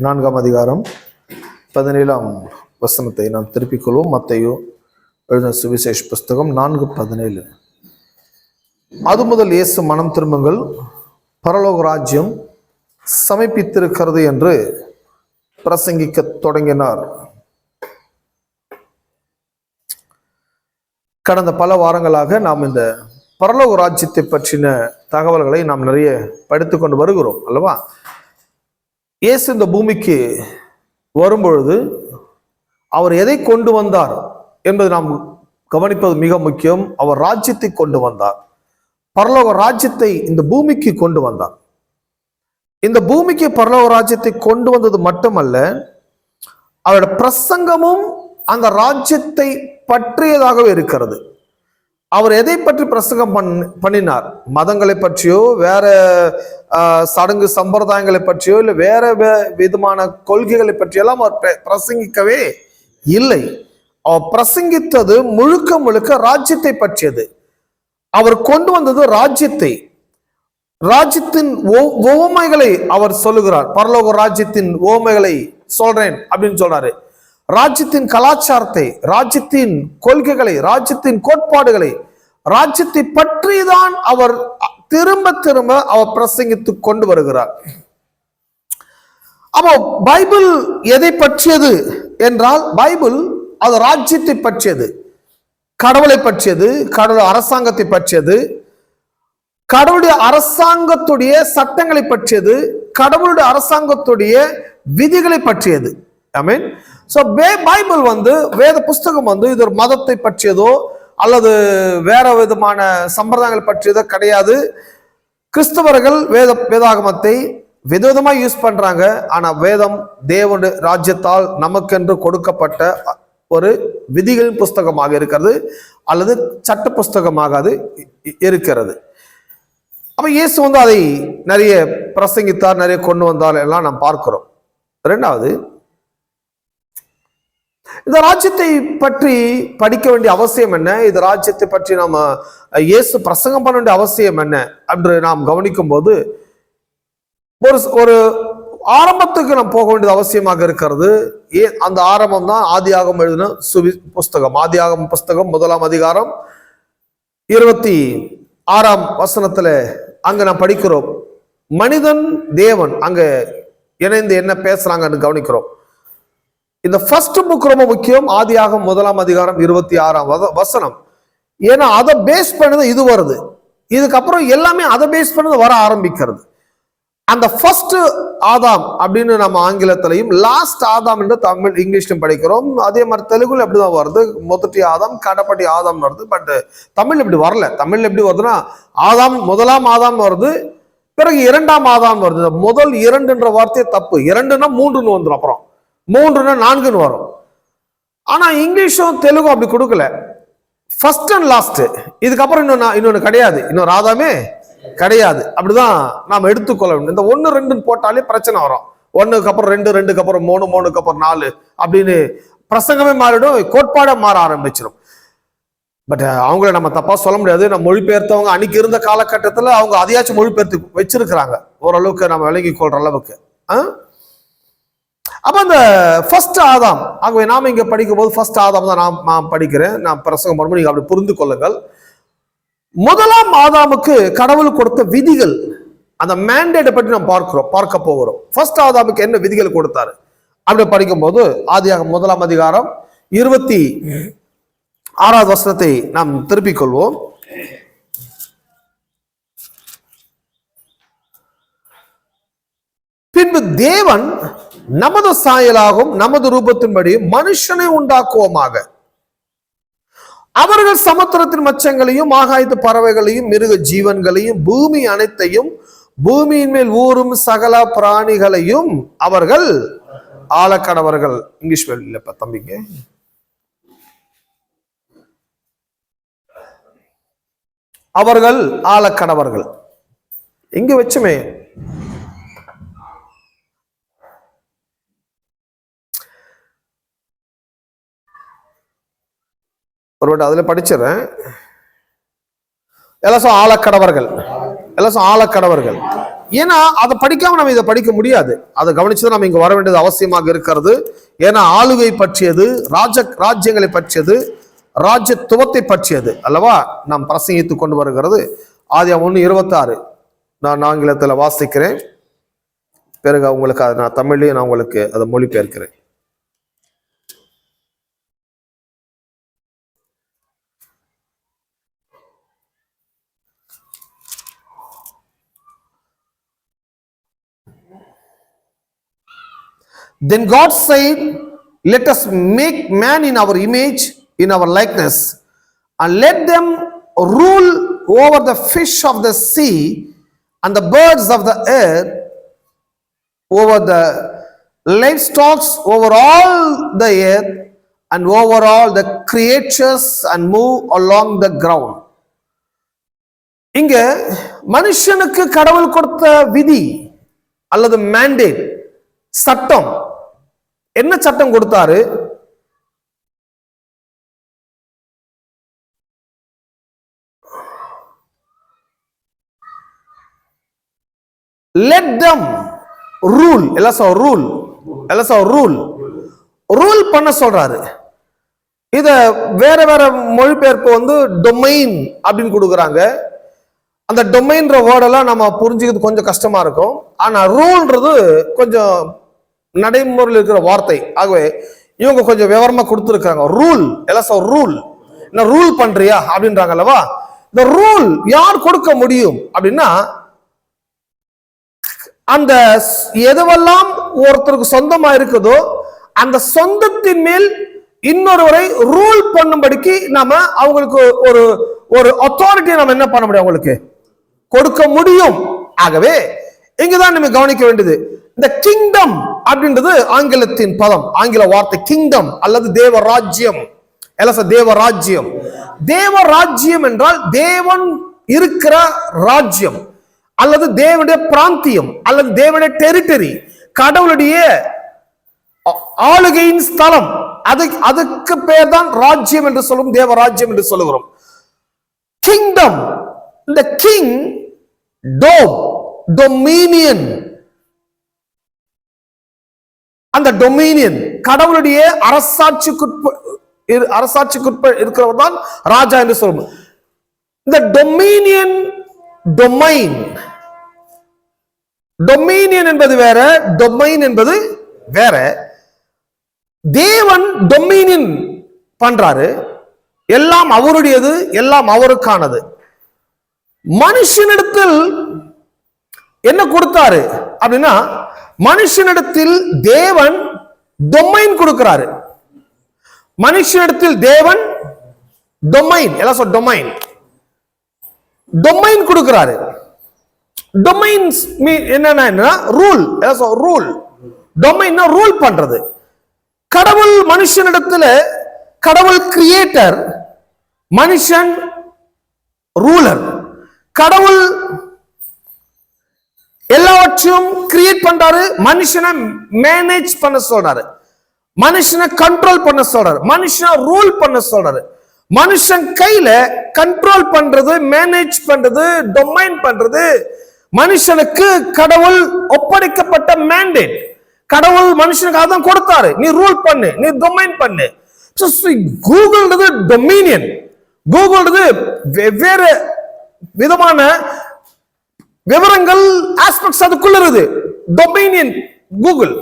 4ஆம் அதிகாரம் 17ஆம் வசனத்தை நாம் திருப்பிக் கொள்வோம். மத்தேயு எழுதின சுவிசேஷ புஸ்தகம் 4:17. அது முதல் இயேசு மனம் திரும்புங்கள், பரலோக ராஜ்யம் சமீபித்திருக்கிறது என்று பிரசங்கிக்க தொடங்கினார். கடந்த பல வாரங்களாக நாம் இந்த பரலோக ராஜ்யத்தை பற்றின தகவல்களை நாம் நிறைய படித்துக் கொண்டு வருகிறோம் அல்லவா? இயேசு இந்த பூமிக்கு வரும்பொழுது அவர் எதை கொண்டு வந்தார் என்பதை நாம் கவனிப்பது மிக முக்கியம். அவர் ராஜ்யத்தை கொண்டு வந்தார், பரலோக ராஜ்யத்தை இந்த பூமிக்கு கொண்டு வந்தார். இந்த பூமிக்கு பரலோக ராஜ்யத்தை கொண்டு வந்தது மட்டுமல்ல, அவருடைய பிரசங்கமும் அந்த ராஜ்யத்தை பற்றியதாகவே இருக்கிறது. அவர் எதை பற்றி பிரசங்கம் பண்ணினார்? மதங்களை பற்றியோ வேற சடங்கு சம்பிரதாயங்களை பற்றியோ இல்லை வேற விதமான கொள்கைகளை பற்றியெல்லாம் அவர் பிரசங்கிக்கவே இல்லை. அவர் பிரசங்கித்தது முழுக்க முழுக்க ராஜ்யத்தை பற்றியது. அவர் கொண்டு வந்தது ராஜ்யத்தை, ராஜ்யத்தின் உவமைகளை அவர் சொல்லுகிறார். பரலோக ராஜ்யத்தின் உவமைகளை சொல்றேன் அப்படின்னு சொல்றாரு. ராஜ்யத்தின் கலாச்சாரத்தை, ராஜ்யத்தின் கொள்கைகளை, ராஜ்யத்தின் கோட்பாடுகளை, ராஜ்யத்தை பற்றி தான் அவர் திரும்ப திரும்ப அவர் பிரசங்கித்து கொண்டு வருகிறார். அப்போ பைபிள் எதை பற்றியது என்றால், பைபிள் அது ராஜ்யத்தை பற்றியது, கடவுளை பற்றியது, கடவுள் அரசாங்கத்தை பற்றியது, கடவுளுடைய அரசாங்கத்துடைய சட்டங்களை பற்றியது, கடவுளுடைய அரசாங்கத்துடைய விதிகளை பற்றியது. ஆமென். சோ பைபிள் வேத புஸ்தகம் இது ஒரு மதத்தை பற்றியதோ அல்லது வேற விதமான சம்பிரதாயங்கள் பற்றியதோ கிடையாது. கிறிஸ்தவர்கள் வேதாகமத்தை விதவிதமா யூஸ் பண்றாங்க. ஆனா வேதம் தேவனுடைய ராஜ்யத்தால் நமக்கென்று கொடுக்கப்பட்ட ஒரு விதிகளின் புஸ்தகமாக இருக்கிறது, அல்லது சட்ட புஸ்தகமாக அது இருக்கிறது. அப்ப இயேசு அதை நிறைய பிரசங்கித்தார், நிறைய கொண்டு வந்தார் எல்லாம் நாம் பார்க்கிறோம். இரண்டாவது, இந்த ராஜ்யத்தை பற்றி படிக்க வேண்டிய அவசியம் என்ன? இந்த ராஜ்யத்தை பற்றி நாம இயேசு பிரசங்கம் பண்ண வேண்டிய அவசியம் என்ன என்று நாம் கவனிக்கும் போது ஒரு ஆரம்பத்துக்கு நாம் போக வேண்டியது அவசியமாக இருக்கிறது. அந்த ஆரம்பம் தான் ஆதியாகமம் எழுதின புஸ்தகம். ஆதியாகமம் புஸ்தகம் 1ஆம் அதிகாரம் 26ஆம் வசனத்துல அங்க நாம் படிக்கிறோம், மனிதன் தேவன் அங்க இணைந்து என்ன பேசுறாங்கன்னு கவனிக்கிறோம். இந்த ஃபர்ஸ்ட் புக் ரொம்ப முக்கியம். ஆதியாகமம் 1ஆம் அதிகாரம் 26ஆம் வசனம். ஏன்னா அதை பேஸ் பண்ணது இது வருது. இதுக்கப்புறம் எல்லாமே அதை பேஸ் பண்ணது வர ஆரம்பிக்கிறது. அந்த ஃபர்ஸ்ட் ஆதாம் அப்படின்னு நம்ம ஆங்கிலத்திலையும், லாஸ்ட் ஆதாம் என்று தமிழ் இங்கிலீஷ்லையும் படிக்கிறோம். அதே மாதிரி தெலுங்குல அப்படிதான் வருது. முதட்டி ஆதாம், கடப்பட்டி ஆதாம் வருது. பட் தமிழ் இப்படி வரல. தமிழ் எப்படி வருதுன்னா, ஆதாம் 1ஆம் ஆதாம் வருது, பிறகு 2ஆம் ஆதாம் வருது. முதல் 2என்ற வார்த்தையே தப்பு. 2ன்னா 3ன்னு வந்துடும், அப்புறம் 3ன்னா 4ன்னு வரும். ஆனா இங்கிலீஷும் தெலுங்கும் அப்படி கொடுக்கல. ஃபர்ஸ்ட் அண்ட் லாஸ்ட், இதுக்கப்புறம் இன்னொன்னு கிடையாது, இன்னொரு ஆதாமே கிடையாது. அப்படிதான் நாம் எடுத்துக்கொள்ள வேண்டும். இந்த 1 2ன்னு போட்டாலே பிரச்சனை வரும். 1க்கு அப்புறம் 2, 2க்கு அப்புறம் 3, 3க்கு அப்புறம் 4 அப்படின்னு பிரசங்கமே மாறிடும், கோட்பாட மாற ஆரம்பிச்சிடும். பட் அவங்கள நம்ம தப்பா சொல்ல முடியாது. நம்ம மொழிபெயர்த்தவங்க அன்னைக்கு இருந்த காலகட்டத்தில் அவங்க அதையாச்சும் மொழிபெயர்த்து வச்சிருக்கிறாங்க, ஓரளவுக்கு நம்ம விளங்கி கொள்ற அளவுக்கு. அப்ப அந்த ஃபர்ஸ்ட் ஆதாம், ஆகவே நாம இங்க படிக்கும் போது ஃபர்ஸ்ட் ஆதாம் தான் நான் படிக்கிறேன், நான் பிரசங்கம் பண்ணும்போது நீங்க அப்படி புரிந்து கொள்ளுங்கள். 1ஆம் ஆதாமுக்கு கடவுள் கொடுத்த விதிகள், அந்த மேண்டேட்டை பற்றி நாம் பார்க்க போகிறோம். ஃபர்ஸ்ட் ஆதாமுக்கு என்ன விதிகள் கொடுத்தாரு அப்படி படிக்கும் போது ஆதியாகமம் 1ஆம் அதிகாரம் 26ஆவது வசனத்தை நாம் திருப்பிக் கொள்வோம். பின்பு தேவன் நமது சாயலாகவும் நமது ரூபத்தின்படி மனுஷனை உண்டாக்குவோமாக, அவர்கள் சமுத்திரத்தின் மச்சங்களையும் ஆகாயத்து பறவைகளையும் மிருக ஜீவன்களையும் பூமி அனைத்தையும் பூமியின் மேல் ஊறும் சகல பிராணிகளையும் அவர்கள் ஆளக்கடவர்கள். இங்கிலீஷ் இல்லப்பா தம்பிங்க, அவர்கள் ஆளக்கடவர்கள். எங்க வச்சுமே ஒருவட்ட அதுல படிச்சிடறேன். எல்லாரும் ஆளக்கடவர்கள், எல்லாரும் ஆளக்கடவர்கள். ஏன்னா அதை படிக்காம நம்ம இதை படிக்க முடியாது. அதை கவனிச்சுதான் நம்ம இங்க வர வேண்டியது அவசியமாக இருக்கிறது. ஏன்னா ஆளுகை பற்றியது, ராஜ்யங்களை பற்றியது, ராஜ்யத்துவத்தை பற்றியது அல்லவா நாம் பிரசங்கித்து கொண்டு வருகிறது. ஆதியாகமம் 1:26 நான் ஆங்கிலத்தில் வாசிக்கிறேன், பிறகு உங்களுக்கு அதை நான் தமிழ்லையும் நான் உங்களுக்கு அதை மொழிபெயர்க்கிறேன். Then God said, let us make man in our image, in our likeness, and let them rule over the fish of the sea and the birds of the air, over the livestock, over all the earth, and over all the creatures, and move along the ground. இங்க மனுஷனுக்கு கடவுள் கொடுத்த விதி அல்லது mandate, சட்டம். என்ன சட்டம் கொடுத்தாரு? let them rule, ரூல் பண்ண சொல்றாரு. இத வேற வேற மொழிபெயர்ப்பு டொமைன் அப்படின்னு கொடுக்குறாங்க. அந்த டொமைன்ற வேர்டெல்லாம் நம்ம புரிஞ்சுக்கிறது கொஞ்சம் கஷ்டமா இருக்கும். ஆனா ரூல்ன்றது கொஞ்சம் நடைமுறையில் இருக்கிற வார்த்தை. ஆகவே இவங்க கொஞ்சம் விவரமா கொடுத்துருக்காங்க. ரூல் ரூல், என்ன ரூல் பண்றியா அப்படின்றாங்க அல்லவா. இந்த ரூல் யார் கொடுக்க முடியும் அப்படின்னா, அந்த எதுவெல்லாம் ஒருத்தருக்கு சொந்தமா இருக்குதோ அந்த சொந்தத்தின் மேல் இன்னொருவரை ரூல் பண்ணும்படிக்கு நாம அவங்களுக்கு ஒரு ஒரு அத்தாரிட்டி நம்ம என்ன பண்ண முடியும், அவங்களுக்கு கொடுக்க முடியும். ஆகவே இங்கதான் நம்ம கவனிக்க வேண்டியது, இந்த கிங்டம் அப்படின்றது ஆங்கிலத்தின் பதம், ஆங்கில வார்த்தை கிங்டம் அல்லது தேவராஜ்யம். தேவராஜ்யம், தேவராஜ்யம் என்றால் தேவன் இருக்கிற ராஜ்யம் அல்லது தேவனுடைய பிராந்தியம் அல்லது தேவனுடைய டெரிட்டரி, கடவுளுடைய ஆளுகையின் ஸ்தலம். அதுக்கு பேர் தான் ராஜ்யம் என்று சொல்லும், தேவராஜ்யம் என்று சொல்லுகிறோம். கிங்டம், இந்த கிங், டொமினியன், அந்த டொமினியன் கடவுளுடைய அரசாட்சிக்குட்ப இருக்கிறவர் தான் ராஜா என்று சொல்லும். இந்த டொமினியன், டொமைன் என்பது வேற, டொமைன் என்பது வேற. தேவன் டொமினியன் பண்றாரு, எல்லாம் அவருடையது, எல்லாம் அவருக்கானது. மனுஷனிடத்தில் என்ன கொடுத்தாரு அப்படின்னா, மனுஷனிடத்தில் தேவன் டொமைன் கொடுக்கிறாரு. மனுஷனிடத்தில் தேவன் டொமைன், டொமைன் கொடுக்கிறாரு. டொமைன்ஸ் என்னன்னா ரூல், டொமைன் ரூல் பண்றது. கடவுள் மனுஷனிடத்துல, கடவுள் கிரியேட்டர், மனுஷன் ரூலர். கடவுள் எல்லாவற்றையும் கிரியேட் பண்றாரு, மனுஷனை மேனேஜ் பண்ண சொல்றாரு, மனுஷனை கண்ட்ரோல் பண்ண சொல்றாரு, மனுஷனை ரூல் பண்ண சொல்றாரு. மனுஷன் கையில கண்ட்ரோல் பண்றது, மேனேஜ் பண்றது, டொமைன் பண்றது மனுஷனுக்கு கடவுள் ஒப்படைக்கப்பட்ட மேண்டேட். கடவுள் மனுஷனுக்கு அதான் கொடுத்தாரு, நீ ரூல் பண்ணு, நீ டொமைன் பண்ணு. கூகுள்ன்றது டொமினியன், கூகுள்ன்றது வெவ்வேறு விதமான விவரங்கள், ஆஸ்பெக்ட்ஸ் அதுக்குள்ள இருக்குது. Dominion Google.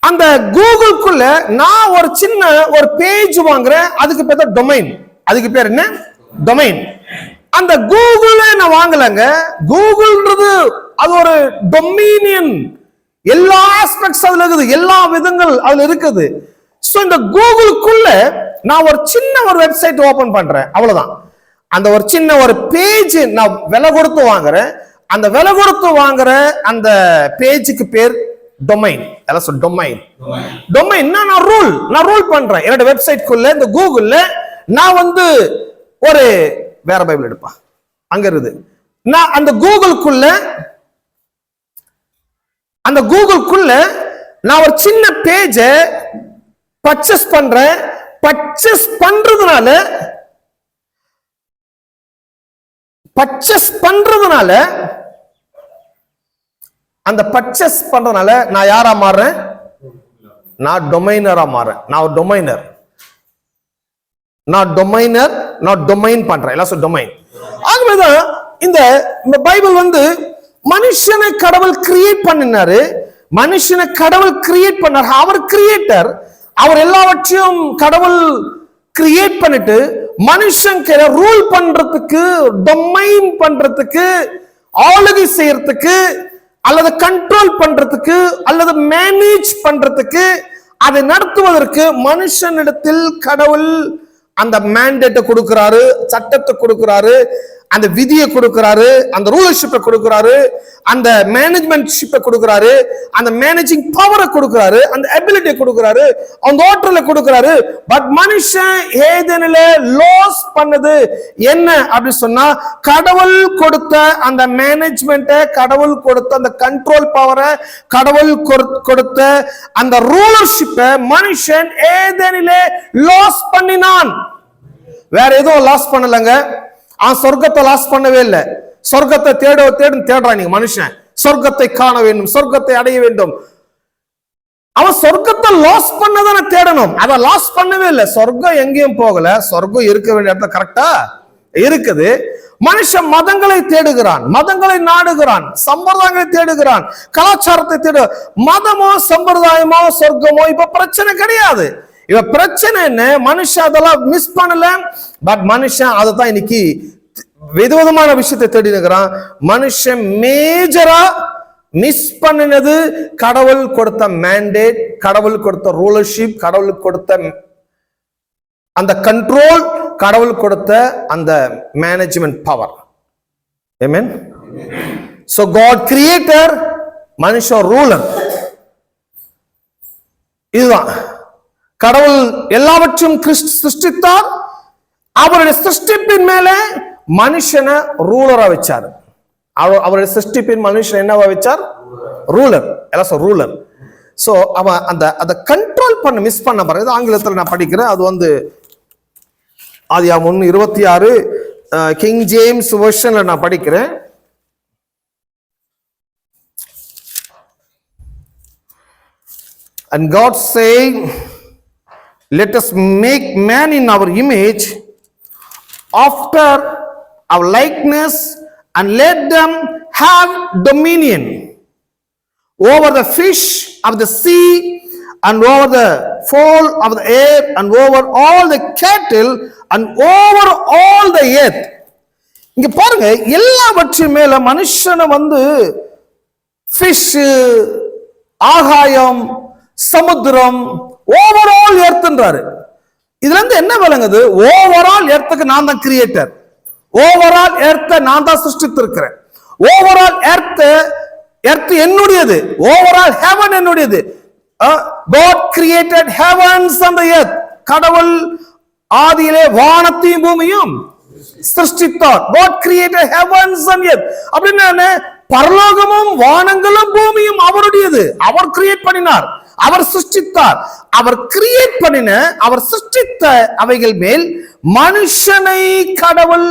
அந்த கூகுளுக்குள்ள நான் ஒரு சின்ன ஒரு பேஜ் வாங்குறேன், அதுக்கு பேர் தான் டொமைன். அதுக்கு பேர் என்ன? டொமைன். அந்த கூகுள நான் வாங்கலங்க, கூகுள்ன்றது அது ஒரு டொமினியன். எல்லா ஆஸ்பெக்ட்ஸ் அதுல இருக்குது, எல்லா விதங்கள் அதுல இருக்குது. சோ இந்த கூகுளுக்குள்ள நான் ஒரு சின்ன ஒரு வெப்சைட் ஓபன் பண்றேன், அவ்வளவுதான். அந்த ஒரு சின்ன ஒரு பேஜ் நான் விலை கொடுத்து வாங்குறேன். அந்த விலை கொடுத்து வாங்குற அந்த பேஜுக்கு பேர் டொமைன். டொமைன், டொமைன் நான் ரூல் பண்றேன். என்னோட வெப்சைட்குள்ள, இந்த கூகுள்ல நான் ஒரு வேற பைபிள் எடுப்பா, அங்க இருக்குது. நான் அந்த கூகுளுக்குள்ள நான் ஒரு சின்ன பேஜ பர்ச்சேஸ் பண்றேன். பர்ச்சேஸ் பண்றதுனால அந்த பர்ச்சேஸ் பண்றதுனால நான் யாரா மாறுறேன்? நான் டொமைனரா மாறுறேன். நான் ஒரு டொமைனர். நான் டொமைனர், நான் டொமைன் பண்றேன். எல்லாம் டொமைன். ஆகவேதான் இந்த பைபிள் மனுஷனை கடவுள் கிரியேட் பண்ணினாரு. மனுஷனை கடவுள் கிரியேட் பண்ணார். அவர் கிரியேட்டர். அவர் எல்லாவற்றையும் கடவுள் கிரியேட் பண்ணிட்டு மனுஷன் ரூல் பண்றதுக்கு, டொமைன் பண்றதுக்கு, ஆளுகை செய்யறதுக்கு, அல்லது கண்ட்ரோல் பண்றதுக்கு, அல்லது மேனேஜ் பண்றதுக்கு, அதை நடத்துவதற்கு மனுஷனிடத்தில் கடவுள் அந்த மேண்டேட்டை கொடுக்கிறாரு, சட்டத்தை கொடுக்கிறாரு, அந்த விதியை கொடுக்கிறாரு, அந்த ரூலர்ஷிப்பை கொடுக்கிறாரு, அந்த மேனேஜ்மெண்ட்ஷிப்பை கொடுக்கிறாரு, அந்த மேனேஜிங் பவரை கொடுக்கிறாரு, அந்த எபிலிட்டியை கொடுக்கிறாரு, அந்த ஆற்றலை கொடுக்கிறாரு. பட் மனுஷன் ஏதேனில லாஸ் பண்ணது என்ன அப்படி சொன்னா, கடவுள் கொடுத்த அந்த மேனேஜ்மெண்ட்டை, கடவுள் கொடுத்த அந்த கண்ட்ரோல் பவரை, கடவுள் கொடுத்த அந்த ரூலர்ஷிப்பை மனுஷன் ஏதேனில லாஸ் பண்ணினான். வேற எதுவும் லாஸ் பண்ணலங்க. அவன் சொர்க்கத்தை லாஸ் பண்ணவே இல்லை. சொர்க்கத்தை தேடுறான் மனுஷன். சொர்க்கத்தை காண வேண்டும், சொர்க்கத்தை அடைய வேண்டும். அவன் சொர்க்கத்தை லாஸ் பண்ணதான தேடணும். அதை லாஸ் பண்ணவே இல்லை. சொர்க்கம் எங்கேயும் போகல. சொர்க்கம் இருக்க வேண்டிய இடத்துல கரெக்டா இருக்குது. மனுஷன் மதங்களை தேடுகிறான், மதங்களை நாடுகிறான், சம்பிரதாயங்களை தேடுகிறான், கலாச்சாரத்தை தேடு. மதமோ சம்பிரதாயமோ சொர்க்கமோ இப்ப பிரச்சனை கிடையாது. இவ பிரச்சனை என்ன? மனுஷன் அதெல்லாம் மிஸ் பண்ணல. பட் மனுஷன் அதை தான் இன்னைக்கு விதவிதமான விஷயத்தை தேடினுக்கிறான். மனுஷன் மேஜரா மிஸ் பண்ணினது கடவுள் கொடுத்த மேண்டேட், கடவுள் கொடுத்த ரூலர்ஷிப், கடவுள் கொடுத்த அந்த கண்ட்ரோல், கடவுள் கொடுத்த அந்த மேனேஜ்மெண்ட் பவர். ஆமென். So God creator, மனுஷன் ரூலர். இதுதான் கடவுள் எல்லாவற்றையும் சிருஷ்டித்தார். அவருடைய சிருஷ்டிப்பின் மேல மனுஷனை ரூலரா வச்சார். அவருடைய சிருஷ்டிப்பின் மனுஷன் என்னவா வச்சார்? ரூலர். எல்லாம் ரூலர். சோ அவன் அந்த கண்ட்ரோல் பண்ண மிஸ் பண்ண பாருங்க. ஆங்கிலத்தில் நான் படிக்கிறேன். அது ஆதியாகமம் 1:26 கிங் ஜேம்ஸ் வெர்ஷன்ல நான் படிக்கிறேன். And God saying, let us make man in our image, after our likeness, and let them have dominion over the fish of the sea, and over the fowl of the air, and over all the cattle, and over all the earth. இங்க பாருங்க, எல்லாவற்றின் மேல மனுஷனை fish, ஆகாயம், சமுத்திரம், overall எர்த்ன்றாரு. இதுல இருந்து என்ன விளங்குது? ஓவரால் எர்த்துக்கு நான் தான் கிரியேட்டர். ஓவரால் எர்த்தை நான் தான் சிருஷ்டித்திருக்கிறேன். ஓவரால் எர்த் என்னுடையது. ஓவரால் ஹெவன் என்னுடையது. God created heavens and the earth. கடவுள் ஆதியிலே வானத்தையும் பூமியும் சிருஷ்டித்தார். God created heavens and earth. அப்படின்னா பரலோகமும் வானங்களும் பூமியும் அவருடையது. அவர் கிரியேட் பண்ணினார், அவர் சிருஷ்டித்தார். அவர் கிரியேட் பண்ணின, அவர் சிருஷ்டித்த அவைகள் மேல் மனுஷனை கடவுள்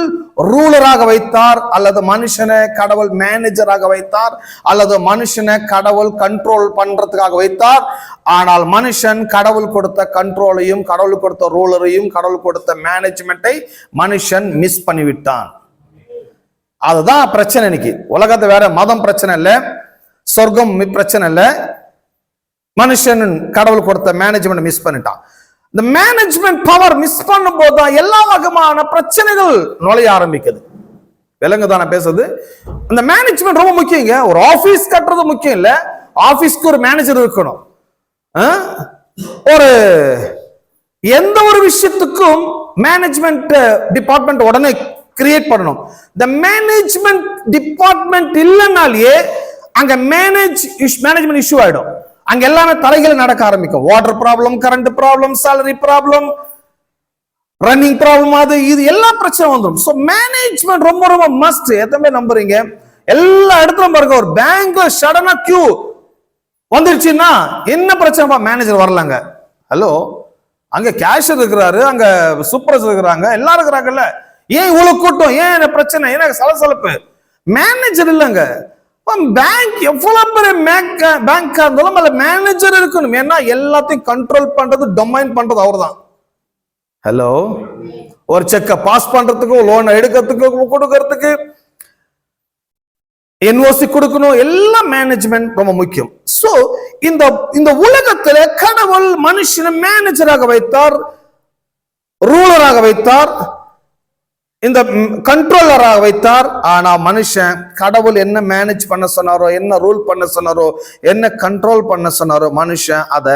ரூலராக வைத்தார், அல்லது மனுஷனை கடவுள் மேனேஜராக வைத்தார், அல்லது மனுஷனை கடவுள் கண்ட்ரோல் பண்றதுக்காக வைத்தார். ஆனால் மனுஷன் கடவுள் கொடுத்த கண்ட்ரோலையும், கடவுள் கொடுத்த ரூலரையும், கடவுள் கொடுத்த மேனேஜ்மெண்ட்டை மனுஷன் மிஸ் பண்ணிவிட்டான். அதுதான் பிரச்சனை இன்னைக்கு உலகத்தை. வேற மதம் பிரச்சனை இல்லை, சொர்க்கம் பிரச்சனை இல்லை. மனுஷன் கடவுள் கொடுத்த மேனேஜ்மெண்ட் மிஸ் பண்ணிட்டான். இந்த மேனேஜ்மெண்ட் பவர் மிஸ் பண்ணும் போதுதான் எல்லா வகையான பிரச்சனைகள் நுழைய ஆரம்பிக்குது. விலங்குதான பேசுறது. அந்த மேனேஜ்மெண்ட் ரொம்ப முக்கியங்க. ஒரு ஆபீஸ் கட்டுறது முக்கியம் இல்ல, ஆபீஸ்க்கு ஒரு மேனேஜர் இருக்கணும். ஒரு எந்த ஒரு விஷயத்துக்கும் மேனேஜ்மெண்ட் டிபார்ட்மெண்ட் உடனே கிரியேட் பண்ணணும். இந்த மேனேஜ்மெண்ட் டிபார்ட்மெண்ட் இல்லைனாலே அங்க மேனேஜ்மெண்ட் இஷ்யூ ஆயிடும். அங்க எல்லாமே தலைகள் நடக்க ஆரம்பிக்கும். Water problem, current problem, salary problem, running problem, அது இது எல்லா பிரச்சனை வந்துடும். ஸோ மேனேஜ்மெண்ட் ரொம்ப ரொம்ப மஸ்ட். எத்தனை நம்புறீங்க? எல்லா இடத்துலயும் பாருங்க, ஒரு பேங்க் சடனா கியூ வந்துருச்சுன்னா என்ன பிரச்சனை? மேனேஜர் வரலாங்க. ஹலோ, அங்க கேஷியர் இருக்கிறாரு, அங்க சூப்பர்வைசர் இருக்கிறாங்க, எல்லாரும் இருக்கிறாங்கல்ல. ஏன் இவ்வளவு கூட்டம்? ஏன் பிரச்சனை? ஏன்னா சலசலப்பு. மேனேஜர் இல்லைங்க. பேங்க் எவ்வளவு பெரிய பேங்கா இருந்தாலும் அதுல மேனேஜர் இருக்கணும். ஏன்னா எல்லாத்தையும் கண்ட்ரோல் பண்றது, டொமைன் பண்றது அவர் தான். ஹலோ, ஒரு செக்கை பாஸ் பண்றதுக்கு, லோன் எடுக்கிறதுக்கு, கொடுக்கறதுக்கு, என்ஓசி கொடுக்கணும், எல்லாம் மேனேஜ்மெண்ட் ரொம்ப முக்கியம். சோ இந்த உலகத்துல கடவுள் மனுஷனை மேனேஜராக வைத்தார், ரூலராக வைத்தார், இந்த கண்ட்ரோலராக வைத்தார். ஆனா மனுஷன் கடவுள் என்ன மேனேஜ் பண்ண சொன்னாரோ, என்ன ரூல் பண்ண சொன்னாரோ, என்ன கண்ட்ரோல் பண்ண சொன்னாரோ, மனுஷன் அதை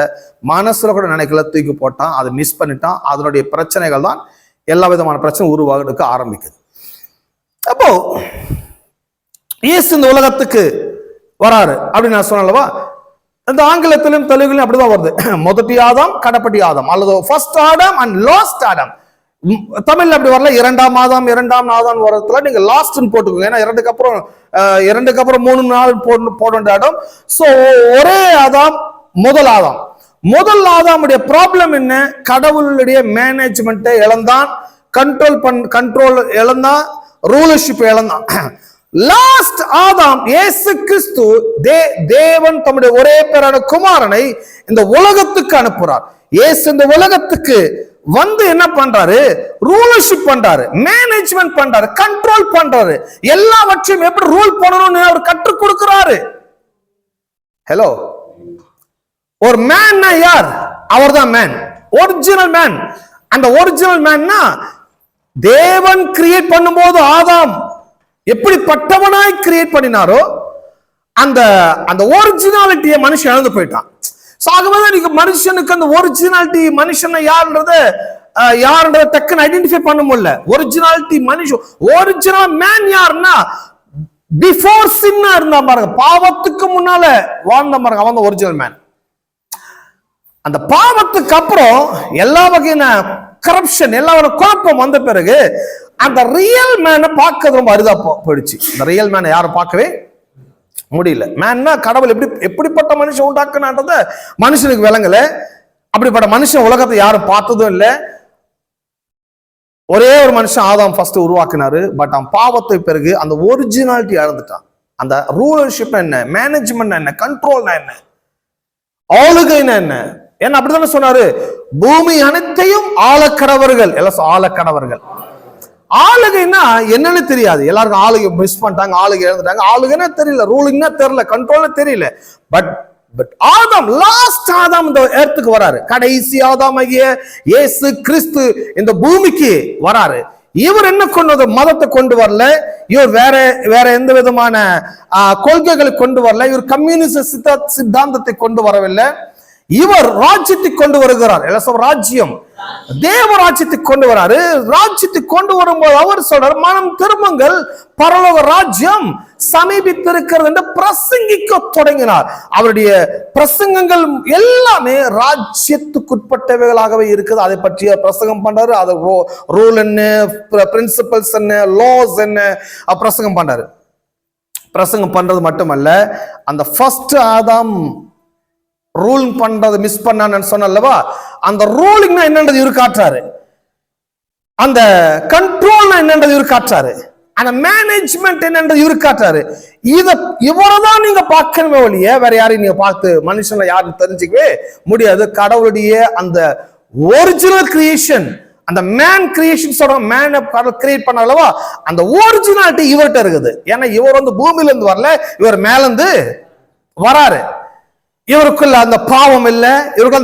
மனசுல கூட நினைக்கல, தூக்கி போட்டான், அதை மிஸ் பண்ணிட்டான். அதனுடைய பிரச்சனைகள் தான் எல்லா விதமான பிரச்சனை உருவாக ஆரம்பிக்குது. அப்போ இயேசு இந்த உலகத்துக்கு வராரு அப்படின்னு நான் சொன்னேன்லவா, இந்த ஆங்கிலத்திலும் தெலுங்குலையும் அப்படிதான் வருது. முதட்டி ஆதாம், கடைப்பட்டி ஆதாம், அல்லது first Adam and last Adam. தமிழ்ல அப்படி வரல, இரண்டாம் ஆதாம், இரண்டாம் ஆதாம் வரதுல நீங்க லாஸ்ட்னு போட்டுக்கோங்க. ஏன்னா இரண்டுக்கு அப்புறம் 3 நாள் போட வேண்டிய ஆடம். சோ ஒரே ஆதாம், முதல் ஆதாம். முதல் ஆதாமுடைய ப்ராப்ளம் என்ன? கடவுளுடைய மேனேஜ்மெண்ட்டை இழந்தான், கண்ட்ரோல் இழந்தான், ரூலர்ஷிப் இழந்தான். லாஸ்ட் ஆதாம் இயேசு கிறிஸ்து, தேவன் தம்முடைய ஒரே பேரான குமாரனை இந்த உலகத்துக்கு அனுப்புறார். இயேசு இந்த உலகத்துக்கு வந்து என்ன பண்றாரு? ரூலர்ஷிப் பண்றாரு, மேனேஜ்மெண்ட் பண்றாரு, கண்ட்ரோல் பண்றாரு. எல்லாவற்றையும் எப்படி ரூல் பண்ணணும்னு அவர் கற்றுக் கொடுக்கிறாரு. ஹலோ, ஒரு மேன் யார்? அவர் தான் மேன், ஒரிஜினல் மேன். அந்த ஒரிஜினல் மேன்னா தேவன் கிரியேட் பண்ணும்போது ஆதாம் எப்படிப்பட்டவனாய் கிரியேட் பண்ணினாரோ அந்த ஒரிஜினாலிட்டியை மனுஷன் இழந்து போயிட்டான். ஆகவே மனுஷனுக்கு அந்த ஒரிஜினாலிட்டி, மனுஷனை யாருன்றத டக்குன்னு ஐடென்டிஃபை பண்ண முடியல. ஒரிஜினாலிட்டி மனுஷன், ஒரிஜினல் மேன் யாருன்னா பிஃபோர் சின்னா இருந்தா பாருங்க, பாவத்துக்கு முன்னால வாழ்ந்த பாருங்க, அவன் ஒரிஜினல் மேன். அந்த பாவத்துக்கு அப்புறம் எல்லா வகையான கரப்ஷன், எல்லா குழப்பம் வந்த பிறகு அந்த ரியல் மேனை பார்க்கறது ரொம்ப அரிதா போயிடுச்சு. அந்த ரியல் மேனை யாரும் பார்க்கவே முடியல. மேன்னா கடவுள் எப்படிப்பட்ட மனுஷன் உண்டாக்குனான்றத மனுஷனுக்கு விளங்கல. அப்படிப்பட்ட மனுஷன் உலகத்தை யாரும் பார்த்ததும் இல்லை. ஒரே ஒரு மனுஷன் ஆதாம் ஃபர்ஸ்ட் உருவாக்கினாரு. பட் அவன் பாவத்தை பிறகு அந்த ஒரிஜினாலிட்டி இழந்துட்டான். அந்த ரூலர்ஷிப் என்ன, மேனேஜ்மெண்ட் என்ன, கண்ட்ரோல்னா என்ன, ஆளுகைனா என்ன. ஏன்னா அப்படித்தானே சொன்னாரு, பூமி அனைத்தையும் ஆளக்கடவர்கள், எல்லாம் ஆளக்கடவர்கள். ஆளுகைன்னா என்னன்னு தெரியாது எல்லாருக்கும். ஆளுகை மிஸ் பண்ணிட்டாங்க, ஆளுகை இழந்துட்டாங்க. ஆளுகைன்னா தெரியல, ரூலிங்னா தெரியல, கண்ட்ரோல்னா தெரியல. பட் ஆதாம், லாஸ்ட் ஆதாம் இந்த எர்த்துக்கு வராரு. கடைசி ஆதாம் ஆகிய இயேசு கிறிஸ்து இந்த பூமிக்கு வராரு. இவர் என்ன கொண்டு மதத்தை கொண்டு வரல, இவர் வேற எந்த விதமான கொள்கைகளை கொண்டு வரல, இவர் கம்யூனிஸ்ட் சித்தாந்தத்தை கொண்டு வரவில்லை. இவர் ராஜ்யத்தை கொண்டு வருகிறார். ராஜ்யம், தேவ ராஜ்யத்தை கொண்டு வராரு. ராஜ்யத்தை கொண்டு வரும்போது அவர் சொல்றார், மனம் திரும்புங்கள், பரலோக ராஜ்யம் சமீபித்திருக்கிறது என்று பிரசங்கிக்க தொடங்கினார். அவருடைய பிரசங்கங்கள் எல்லாமே ராஜ்யத்துக்குட்பட்டவைகளாகவே இருக்குது. அதை பற்றிய பிரசங்கம் பண்றாரு. அது ரூல் என்ன, பிரின்சிபல்ஸ் என்ன, லாஸ் என்ன பிரசங்கம் பண்றாரு. பிரசங்கம் பண்றது மட்டுமல்ல, அந்த ஃபர்ஸ்ட் ஆதாம் ரூல் பண்றது மிஸ் பண்ணான்னு சொன்னல்லவா, அந்த ரூலிங்னா என்னன்றது இவர் காட்டுறாரு, அந்த கண்ட்ரோல்னா என்னன்றது இவர் காட்டுறாரு, அந்த மேனேஜ்மெண்ட் என்னன்றது இவர் காட்டுறாரு. இவரதான் நீங்க பார்க்கணுமே ஒழிய வேற யாரையும் நீங்க பார்த்து மனுஷனை யாரும் தெரிஞ்சுக்கவே முடியாது. கடவுளுடைய அந்த ஒரிஜினல் கிரியேஷன், அந்த மேன் கிரியேஷன் சொல்றோம், மேன் கிரியேட் பண்ணலவா, அந்த ஒரிஜினாலிட்டி இவர்கிட்ட இருக்குது. ஏன்னா இவர் வந்து பூமியில இருந்து வரல, இவர் மேல இருந்து வராரு. இவருக்குள்ள அந்த பாவம் இல்லை, இவருக்கு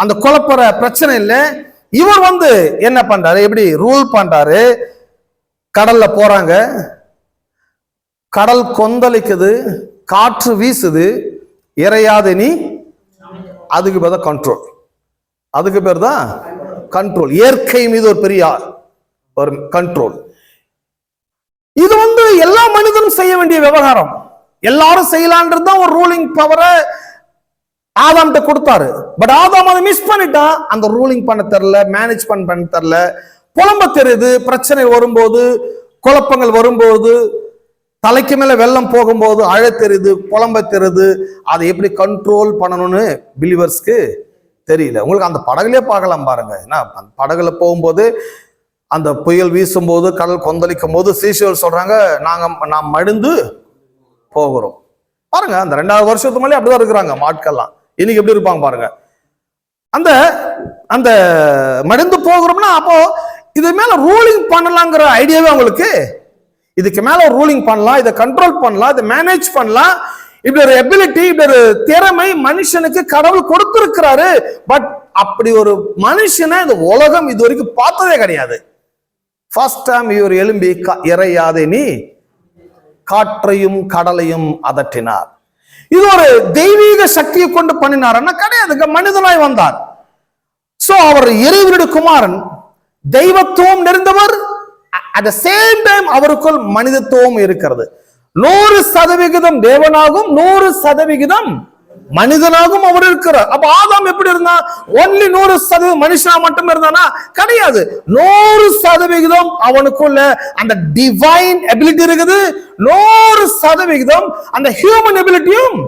அந்த குழப்பற பிரச்சனை இல்லை. இவர் வந்து என்ன பண்றாரு, எப்படி ரூல் பண்றாரு. கடல்ல போறாங்க, கடல் கொந்தளிக்குது, காற்று வீசுது, இறையாது நீ, அதுக்கு பேர் தான் கண்ட்ரோல். அதுக்கு பேர் தான் கண்ட்ரோல். இயற்கை மீது ஒரு பெரிய ஒரு கண்ட்ரோல். இது வந்து எல்லா மனிதனும் செய்ய வேண்டிய விவகாரம். எல்லாரும் செய்யலான்றது தான் ஒரு ரூலிங் பவரை ஆதாம்கிட்ட கொடுத்தாரு. பட் ஆதாம் அதை மிஸ் பண்ணிட்டா. அந்த ரூலிங் பண்ண தெரியல, மேனேஜ் பண்ண தெரியல, புலம்ப தெரியுது. பிரச்சனை வரும்போது, குழப்பங்கள் வரும்போது, தலைக்கு மேல வெள்ளம் போகும்போது அழ தெரியுது, புலம்ப தெரியுது. அதை எப்படி கண்ட்ரோல் பண்ணணும்னு பிலீவர்ஸ்க்கு தெரியல. உங்களுக்கு அந்த படகுலயே பார்க்கலாம் பாருங்க. ஏன்னா அந்த படகுல போகும்போது, அந்த புயல் வீசும் போது, கடல் கொந்தளிக்கும் போது சீஷர்கள் சொல்றாங்க, நாம் மடிந்து போகிறோம். பாருங்க, அந்த 2000 வருஷத்துக்கு மேலே அப்படிதான் இருக்கிறாங்க ஆட்கள்லாம். இன்னைக்கு எப்படி இருப்பாங்க பாருங்க. அந்த அந்த மடிந்து போகிறோம்னா அப்போ இது மேல ரூலிங் பண்ணலாங்கிற ஐடியாவே அவங்களுக்கு. இதுக்கு மேல ரூலிங் பண்ணலாம், இதை கண்ட்ரோல் பண்ணலாம், இதை மேனேஜ் பண்ணலாம். இப்படி ஒரு எபிலிட்டி, இப்படி ஒரு திறமை மனுஷனுக்கு கடவுள் கொடுத்திருக்கிறாரு. பட் அப்படி ஒரு மனுஷனை இந்த உலகம் இது வரைக்கும் பார்த்ததே கிடையாது. ஃபர்ஸ்ட் டைம் இவர் எழும்பி இறையாதே நீ காற்றையும் கடலையும் அதட்டினார். இது ஒரு தெய்வீக சக்தியை கொண்டு பண்ணினார்னா கிடையாதுங்க, மனிதனாய் வந்தார். சோ அவர் இறைவனுடைய குமாரன், தெய்வத்துவம் நிறைந்தவர். அட் த சேம் டைம் அவருக்குள் மனிதத்துவம் இருக்கிறது. 100% தேவனாகும், 100% மனிதனாகவும் அவர் இருக்கிறார். அப்ப ஆதாம் எப்படி இருந்தா? ஒன்லி 100% மனுஷனா மட்டும் இருந்தானா? கிடையாது. 100% அவனுக்குள்ள அந்த டிவைன் எபிலிட்டி இருக்குது, 100% அந்த ஹியூமன் எபிலிட்டியும்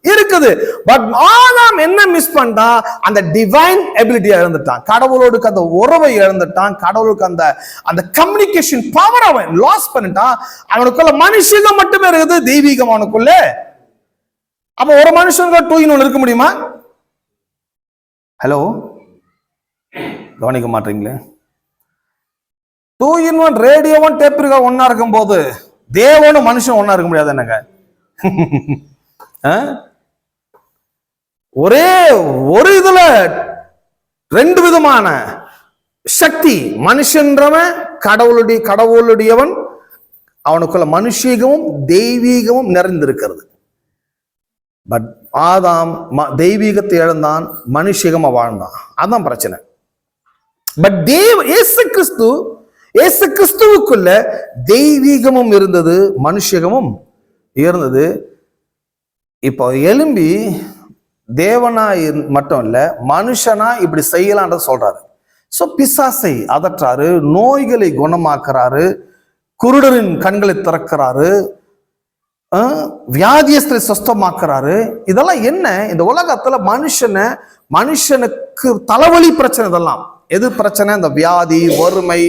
இருக்குது. பட் ஆதாம் என்ன மிஸ் பண்ணா? அந்த டிவைன் எபிலிட்டியை இழந்துட்டான், கடவுளோடுக்கு அந்த உறவை இழந்துட்டான், கடவுளுக்கு அந்த அந்த கம்யூனிகேஷன் பவர் அவன் லாஸ் பண்ணிட்டான். அவனுக்குள்ள மனுஷங்க மட்டுமே இருக்குது, தெய்வீகம் அவனுக்குள்ள. அப்ப ஒரு மனுஷனுக்கு 2 in 1 இருக்க முடியுமா? ஹலோ, கவனிக்க மாட்டீங்களே? 2 in 1 ரேடியோவும் டேப் இருக்கா ஒன்னா இருக்கும் போது தேவனும் மனுஷன் ஒன்னா இருக்க முடியாது என்னங்க? ஒரே ஒரு இதுல 2 விதமான சக்தி. மனுஷன்றவன் கடவுளுடையவன், அவனுக்குள்ள மனுஷீகமும் தெய்வீகமும் நிறைந்திருக்கிறது. பட் ஆதாம் தெய்வீகத்தை இழந்தான், மனுஷீகமா வாழ்ந்தான். அதான் பிரச்சனை. பட் இயேசு கிறிஸ்துவுக்குள்ள தெய்வீகமும் இருந்தது, மனுஷீகமும் இருந்தது. இப்போ எழும்பி தேவனா மட்டும் இல்ல, மனுஷனா இப்படி செய்யலான்ற சொல்றாரு. சோ பிசாசை அதற்றாரு, நோய்களை குணமாக்குறாரு, குருடரின் கண்களை திறக்கிறாரு, வியாதியஸ்தரை சுஸ்தமாக்குறாரு. இதெல்லாம் என்ன? இந்த உலகத்துல மனுஷனுக்கு தலைவலி பிரச்சனை. இதெல்லாம் எது பிரச்சனை? இந்த வியாதி, வறுமை,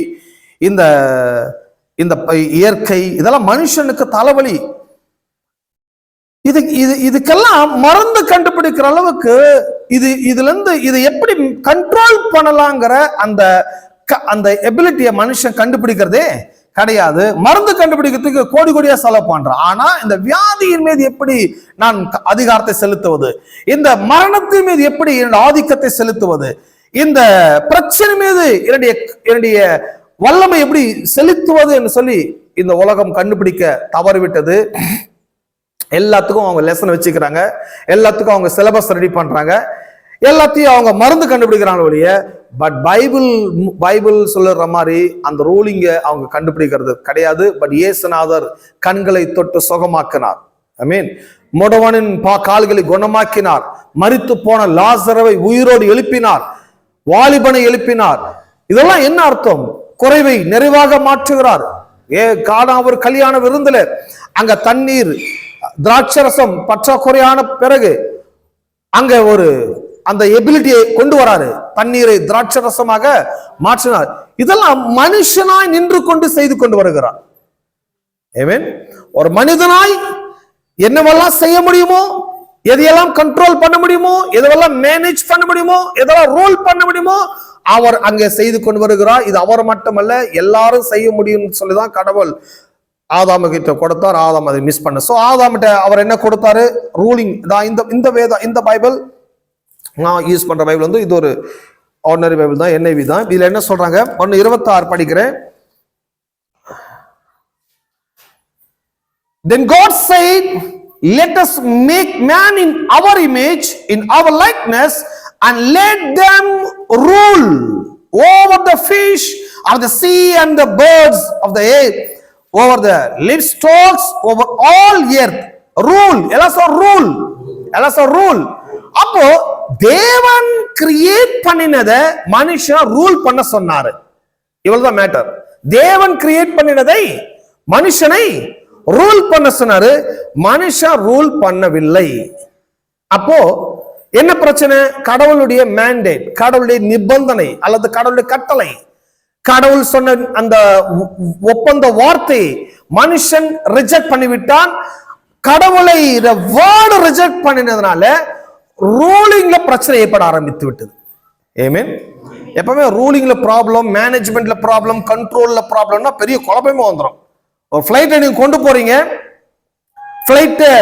இந்த இந்த இயற்கை, இதெல்லாம் மனுஷனுக்கு தலைவலி. இதுக்கெல்லாம் மருந்து கண்டுபிடிக்கிற அளவுக்கு இதுல இருந்து இதை எப்படி கண்ட்ரோல் பண்ணலாங்கிற அந்த அந்த எபிலிட்டியை மனுஷன் கண்டுபிடிக்கிறதே கிடையாது. மருந்து கண்டுபிடிக்கிறதுக்கு கோடி கோடியா செலவு பண்றான். ஆனா இந்த வியாதியின் மீது எப்படி நான் அதிகாரத்தை செலுத்துவது, இந்த மரணத்தின் மீது எப்படி என்னுடைய ஆதிக்கத்தை செலுத்துவது, இந்த பிரச்சனை மீது என்னுடைய வல்லமை எப்படி செலுத்துவது என்று சொல்லி இந்த உலகம் கண்டுபிடிக்க தவறிவிட்டது. எல்லாத்துக்கும் அவங்க லெசன் வச்சுக்கிறாங்க, எல்லாத்துக்கும் அவங்க சிலபஸ் ரெடி பண்றாங்க, எல்லாத்தையும் அவங்க மருந்து கண்டுபிடிக்கிறாங்க ஒழிய பட் பைபிள் சொல்லுற மாதிரி அந்த ரூலிங்க அவங்க கண்டுபிடிக்கிறது கிடையாது. பட் இயேசுநாதர் கண்களை தொட்டு சுகமாக்கினார். ஐ மீன் முடவனின் கால்களை குணமாக்கினார், மரித்து போன லாசரவை உயிரோடு எழுப்பினார், வாலிபனை எழுப்பினார். இதெல்லாம் என்ன அர்த்தம்? குறைவை நிறைவாக மாற்றுகிறார். காணாவர் கல்யாண விருந்துல அங்க தண்ணீர் திராட்சரசம் பற்றாக்குறையான பிறகு அங்க ஒரு அந்த எபிலிட்டியை கொண்டு வராரு, தண்ணீரை திராட்சரசமாக மாற்றினார். இதெல்லாம் மனுஷனாய் நின்று கொண்டு செய்து கொண்டு வருகிறார். ஆமென். ஒரு மனிதனாய் என்னவெல்லாம் செய்ய முடியுமோ, எதையெல்லாம் கண்ட்ரோல் பண்ண முடியுமோ, எதெல்லாம் மேனேஜ் பண்ண முடியுமோ, எதெல்லாம் ரூல் பண்ண முடியுமோ அவர் அங்கே செய்து கொண்டு வருகிறார். இது அவர் மட்டுமல்ல, எல்லாரும் செய்ய முடியும் சொல்லிதான் கடவுள் ஆதாம கிட்ட கொடுத்தார். ஆதாம் அதை மிஸ் பண்ண. சோ ஆதாமிட்ட அவர் என்ன கொடுத்தாரு? ரூலிங் தான். இந்த வேதம், இந்த பைபிள் நான் யூஸ் பண்ற பைபிள் வந்து இது ஒரு ஆர்டினரி பைபிள் தான், NIV தான். இதுல என்ன சொல்றாங்க? 1:26 படிக்கிறேன். Then God said, let us make man in our image, in our likeness, and let them rule over the fish of the sea and the birds of the air, over the livestock, over all earth. Rule. rule. அப்போ தேவன் create பண்ணினதை மனுஷன் rule பண்ண சொன்னாரு. இவ்வளவுதான் matter. தேவன் create பண்ணினதை மனுஷனை rule பண்ண சொன்னாரு, மனுஷன் ரூல் பண்ணவில்லை. அப்போ என்ன பிரச்சனை? கடவுளுடைய மேண்டேட், கடவுளுடைய நிபந்தனை அல்லது கடவுளுடைய கட்டளை, கடவுள் சொன்ன அந்த ஒப்பந்த வார்த்தை மனுஷன் ரிஜெக்ட் பண்ணிவிட்டான். கடவுளை வேர்டு ரிஜெக்ட் பண்ணினதுனால ரூலிங்ல பிரச்சனை ஏற்பட ஆரம்பித்து விட்டது. ஆமென். எப்பவுமே ரூலிங்ல ப்ராப்ளம், மேனேஜ்மெண்ட்ல ப்ராப்ளம், கண்ட்ரோல்ல ப்ராப்ளம்னா பெரிய குழப்பமே வந்துடும். ஒரு ஃபிளைட்டை நீங்க கொண்டு போறீங்க, ஃபிளைட்டை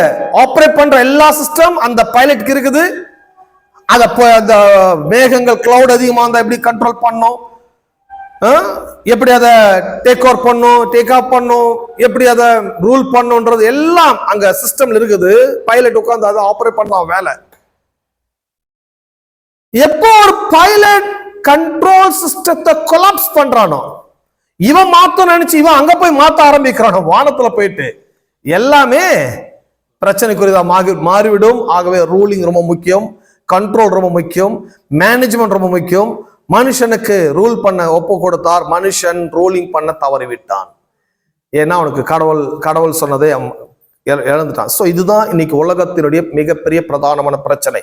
ஆப்ரேட் பண்ற எல்லா சிஸ்டம் அந்த பைலட்க்கு இருக்குது. அந்த மேகங்கள் கிளவுட் அதிகமா இருந்தா எப்படி கண்ட்ரோல் பண்ணும், எப்படி அதை டேக் ஓவர் பண்ணும், டேக் ஆஃப் பண்ணும், எப்படி அதை ரூல் பண்ணுன்றது எல்லாம் அங்க சிஸ்டம்ல இருக்குது. பைலட் உட்கார்ந்து அதை ஆப்ரேட் பண்ண வேலை. எப்போ ஒரு பைலட் கண்ட்ரோல் சிஸ்டத்தை கொலாப்ஸ் பண்றானோ, இவன் மாத்த நினைச்சு இவன் அங்க போய் மாத்த ஆரம்பிக்கிறானோ, வானத்துல போயிட்டு எல்லாமே பிரச்சனைக்குரியதா மாறிவிடும். ஆகவே ரூலிங் ரொம்ப முக்கியம், கண்ட்ரோல் ரொம்ப முக்கியம், மேனேஜ்மெண்ட் ரொம்ப முக்கியம். மனுஷனுக்கு ரூல் பண்ண ஒப்பு கொடுத்தார், மனுஷன் ரூலிங் பண்ண தவறிவிட்டான். ஏன்னா அவனுக்கு கடவுள் சொன்னதை இழந்துட்டான். ஸோ இதுதான் இன்னைக்கு உலகத்தினுடைய மிகப்பெரிய பிரதானமான பிரச்சனை.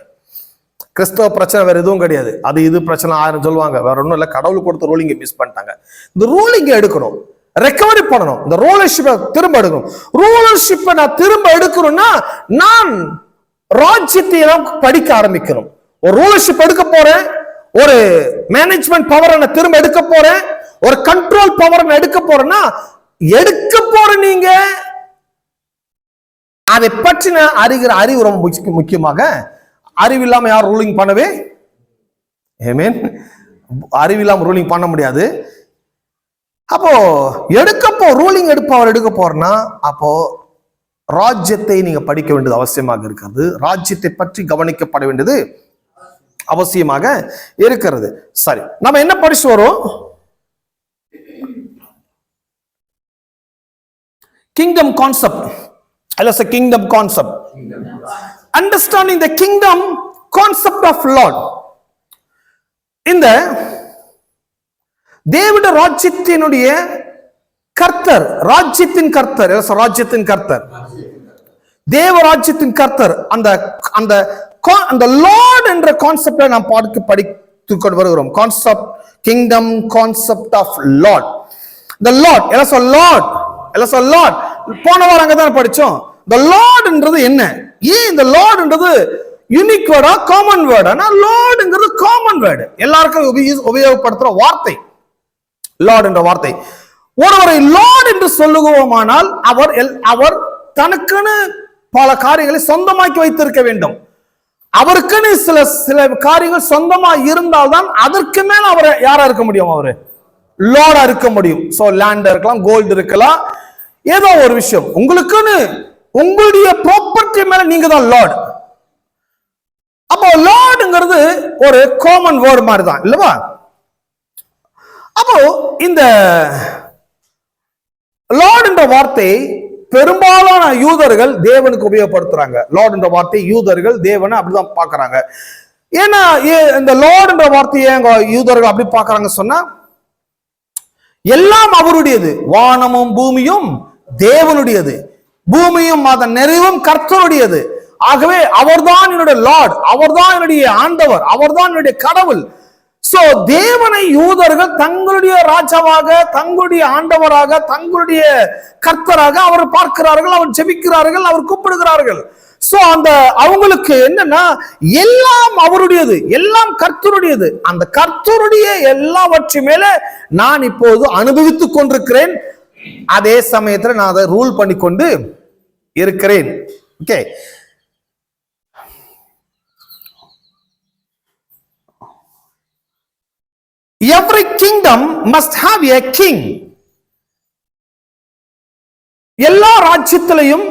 கிறிஸ்தவ பிரச்சனை வேற எதுவும் கிடையாது. அது இது பிரச்சனை 1000 சொல்லுவாங்க, வேற ஒன்றும் இல்லை. கடவுள் கொடுத்த ரூலிங்கை மிஸ் பண்ணிட்டாங்க. இந்த ரூலிங்கை எடுக்கணும், ரெக்கவரி பண்ணணும், இந்த ரூலர்ஷிப்பை திரும்ப எடுக்கணும். ரூலர்ஷிப்பை நான் திரும்ப எடுக்கணும்னா நான் ராஜ்யத்தை படிக்க ஆரம்பிக்கணும். ஒரு ரூலர்ஷிப் எடுக்க போறேன், ஒரு மேனேஜ்மெண்ட் பவர் நான் திரும்ப எடுக்க போறேன், ஒரு கண்ட்ரோல் பவர் நான் எடுக்க போறேன்னா எடுக்க போற நீங்க அதை பற்றின அறிவு ரொம்ப முக்கியமாக. அறிவில்லாம யார் ரூலிங் பண்ணவே, ஆமென், அறிவில்லாம ரூலிங் பண்ண முடியாது. அப்போ ரூலிங் எடுப்பவர் எடுக்க போறனா அப்போ ராஜ்யத்தை நீங்க படிக்க வேண்டியது அவசியமாக இருக்கிறது. ராஜ்யத்தை பற்றி கவனிக்கப்பட வேண்டியது அவசியமாக இருக்கிறது. சரி, நம்ம என்ன படிச்சு வரோம்? Kingdom concept. As a kingdom concept, understanding the kingdom concept of Lord. இந்த தேவனுடைய ராஜ்யத்தினுடைய கர்த்தர், ராஜ்யத்தின் கர்த்தர், ராஜ்யத்தின் கர்த்தர், தேவ ராஜ்யத்தின் கர்த்தர், அந்த லார்ட் என்ற கான்செப்டை நாம் படித்துக் கொண்டு வருகிறோம். Concept, kingdom concept of lord. the lord lord போன வாரம் அங்கதான் படிச்சோம். the lordன்றது என்ன? ஏன் இந்த lordன்றது யூனிக் வேர்டா காமன் வேர்டா? லார்ட்ங்கிறது காமன் வேர்டு, எல்லாருக்கும் உபயோகப்படுத்துற வார்த்தை லார்ட் என்ற வார்த்தை. ஒருவரை லார்ட் என்று சொல்லுவோமானால் அவர் தனக்குன்னு பல காரியங்களை சொந்தமாக்கி வைத்திருக்க வேண்டும். அவருக்குன்னு சில காரியங்கள் சொந்தமா இருந்தால்தான் அதற்கு மேல அவர் யாரா இருக்க முடியும், அவரு லார்டா இருக்க முடியும். சோ லேண்ட் இருக்கலாம், கோல்டு இருக்கலாம், ஏதோ ஒரு விஷயம் உங்களுக்குன்னு உங்களுடைய ப்ராப்பர்ட்டி மேல நீங்க தான் லார்ட். அப்போ லார்டுங்கிறது ஒரு காமன் வேர்டு மாதிரி தான் இல்லவா? அப்போ இந்த லார்ட் என்ற வார்த்தை பெரும்பாலான யூதர்கள் தேவனுக்கு உபயோகப்படுத்துறாங்க. லார்ட் என்ற வார்த்தை யூதர்கள் தேவனை அப்படிதான் பாக்குறாங்க. ஏன்னா இந்த லார்ட் என்ற வார்த்தையை யூதர்கள் அப்படி பாக்குறாங்க சொன்னா, எல்லாம் அவருடையது, வானமும் பூமியும் தேவனுடையது, பூமியும் அதன் நிறைவும் கர்த்தருடையது. ஆகவே அவர்தான் என்னுடைய லார்ட், அவர்தான் என்னுடைய ஆண்டவர், அவர்தான் என்னுடைய கடவுள். சோ தேவனை யூதர்கள் தங்களுடைய ராஜாவாக, தங்களுடைய ஆண்டவராக, தங்களுடைய கர்த்தராக அவர் பார்க்கிறார்கள், அவர் ஜெபிக்கிறார்கள், அவர் கூப்பிடுகிறார்கள். சோ அந்த அவங்களுக்கு என்னன்னா எல்லாம் அவருடையது, எல்லாம் கர்த்தருடையது. அந்த கர்த்தருடைய எல்லாவற்றை மேல நான் இப்போது அனுபவித்துக் கொண்டிருக்கிறேன், அதே சமயத்துல நான் அதை ரூல் பண்ணி கொண்டு இருக்கிறேன். Okay, every kingdom must have a king. எல்லா ராஜ்யத்திலையும்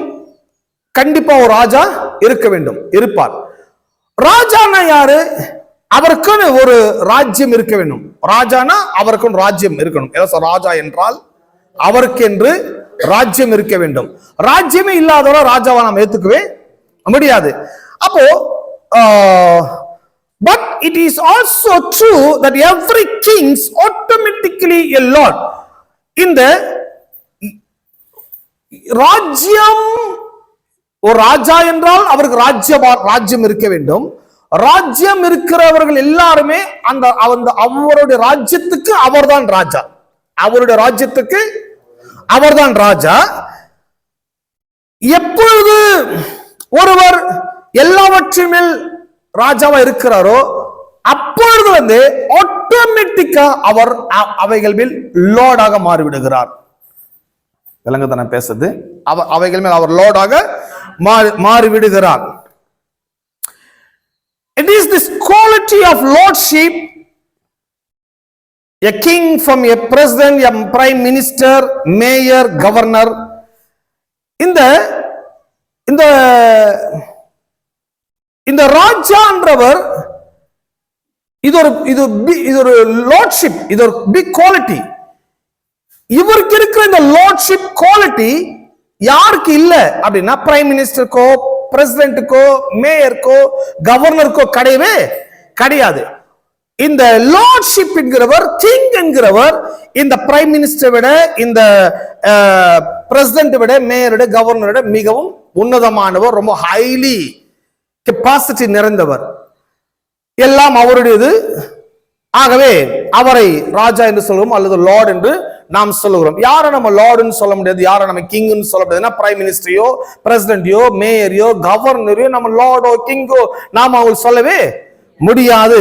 கண்டிப்பா ஒரு ராஜா இருக்க வேண்டும், இருப்பார். ராஜானா யாரு? அவருக்குன்னு ஒரு ராஜ்யம் இருக்க வேண்டும். ராஜானா அவருக்கும் ராஜ்யம் இருக்கணும். ராஜா என்றால் அவருக்கு என்று ராஜ்யம் இருக்க வேண்டும். ராஜ்யமே இல்லாதவரை ராஜாவா நாம் ஏத்துக்கவே முடியாது. அப்போ but it is also true that every king is automatically a lord. இந்த ராஜ்யம், ஒரு ராஜா என்றால் அவருக்கு ராஜ்யம் இருக்க வேண்டும். ராஜ்யம் இருக்கிறவர்கள் எல்லாருமே அவருடைய ராஜ்யத்துக்கு அவர்தான் ராஜா, அவருடைய ராஜ்யத்துக்கு அவர்தான் ராஜா. எப்பொழுது ஒருவர் எல்லாவற்றின் மேல் ராஜாவா இருக்கிறாரோ அப்பொழுது ஆட்டோமேட்டிக்கா அவர் அவைகள் மேல் லோடாக மாறிவிடுகிறார். விளங்குதா நான் பேசுறது? அவைகள் மேல் அவர் லோடாக மாறிவிடுகிறார். It is this quality of lordship, a king from a president, a prime minister, mayor, governor. இந்த ராஜான்றவர் இது ஒரு லார்ட்ஷிப், இது ஒரு பிக் குவாலிட்டி. இவருக்கு இருக்கிற இந்த லார்ட்ஷிப் குவாலிட்டி யாருக்கு இல்ல அப்படின்னா பிரைம் மினிஸ்டருக்கோ, பிரசிடென்ட்டுக்கோ, மேயருக்கோ, கவர்னருக்கோ கிடையவே கிடையாது. இந்த லார்ட்ஷிப் என்கிறவர், கிங் என்கிறவர் இந்த பிரைம் மினிஸ்டர் விட, இந்த பிரசிடென்ட் விட, மேயர் விட, கவர்னர் விட மிகவும் உன்னதமானவர், ரொம்ப ஹைலி கெப்பாசிட்டி நிறைந்தவர், எல்லாம் அவருடையது. ஆகவே அவரை ராஜா என்று சொல்லுவோம் அல்லது லார்ட் என்று நாம் சொல்லுகிறோம். யாரை நம்ம லார்டுன்னு சொல்ல முடியாது, யாரை நம்ம கிங்னு சொல்ல முடியாது. பிரைம் மினிஸ்டரையோ, பிரசிடென்டையோ, மேயரையோ, கவர்னரையோ நம்ம லார்டோ கிங்கோ நாம அவங்க சொல்லவே முடியாது.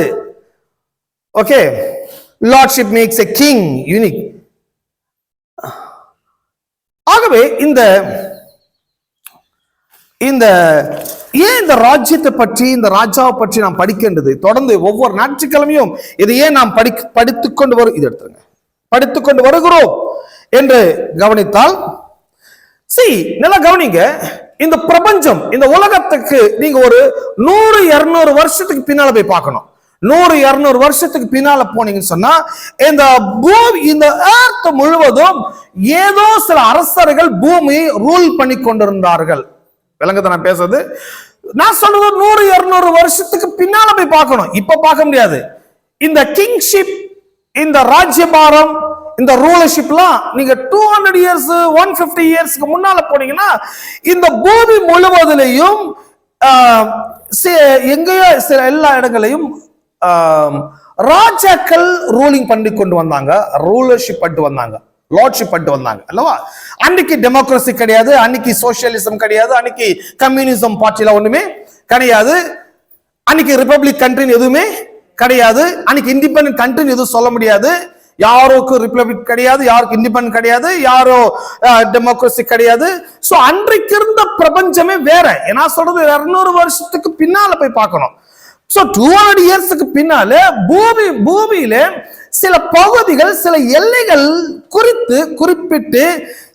Okay, lordship makes a king unique. ஆகவே இந்த ஏன் இந்த ராஜ்யத்தை பற்றி, இந்த ராஜாவை பற்றி நாம் படிக்கின்றது தொடர்ந்து ஒவ்வொரு ஞாயிற்றுக்கிழமையும் இதை ஏன் நாம் படித்துக்கொண்டு வருகிறோம் என்று கவனித்தால், நல்லா கவனிங்க. இந்த பிரபஞ்சம், இந்த உலகத்துக்கு நீங்க ஒரு 100-200 வருஷத்துக்கு பின்னால போய் பார்க்கணும். 100-200 வருஷத்துக்கு பின்னால போனீங்கன்னு சொன்னா இந்த எர்த் முழுவதும் ஏதோ சில அரசர்கள் பூமியை ரூல் பண்ணி கொண்டிருந்தார்கள். விளங்குதா நான் பேசுறது? நான் சொல்றது 100-200 வருஷத்துக்கு பின்னால போய் பார்க்கணும், இப்ப பார்க்க முடியாது. இந்த கிங்ஷிப், இந்த ராஜ்யபாரம், இந்த ரூலர்ஷிப்லாம் நீங்க 200 இயர்ஸ் 150 இயர்ஸ்க்கு முன்னால போனீங்கன்னா இந்த பூமி முழுவதிலையும் எங்கேயோ சில எல்லா இடங்களையும் ராஜாக்கள் ரூலிங் பண்ணி கொண்டு வந்தாங்க, ரூலர்ஷிப் பண்ணிட்டு வந்தாங்க, லார்ட்ஷிப் பண்ணிட்டு வந்தாங்க அல்லவா? அன்னைக்கு டெமோக்ரஸி கிடையாது, அன்னைக்கு சோசியலிசம் கிடையாது, அன்னைக்கு கம்யூனிசம் பார்ட்டில ஒண்ணுமே கிடையாது, அன்னைக்கு ரிபப்ளிக் கண்ட்ரின்னு எதுவுமே கிடையாது, அன்னைக்கு இண்டிபெண்டன்ட் கண்ட்ரின்னு எதுவும் சொல்ல முடியாது. யாருக்கு ரிபப்ளிக் கிடையாது, யாருக்கு இண்டிபெண்டன்ட் கிடையாது, யாரோ டெமோக்ரஸி கிடையாது. சோ அன்றைக்கு இருந்த பிரபஞ்சமே வேற. ஏன்னா சொல்றது 200 வருஷத்துக்கு பின்னால போய் பார்க்கணும். சோ 200 இயர்ஸ்க்கு பின்னால பூமியில சில பகுதிகள், சில எல்லைகள் குறிப்பிட்டு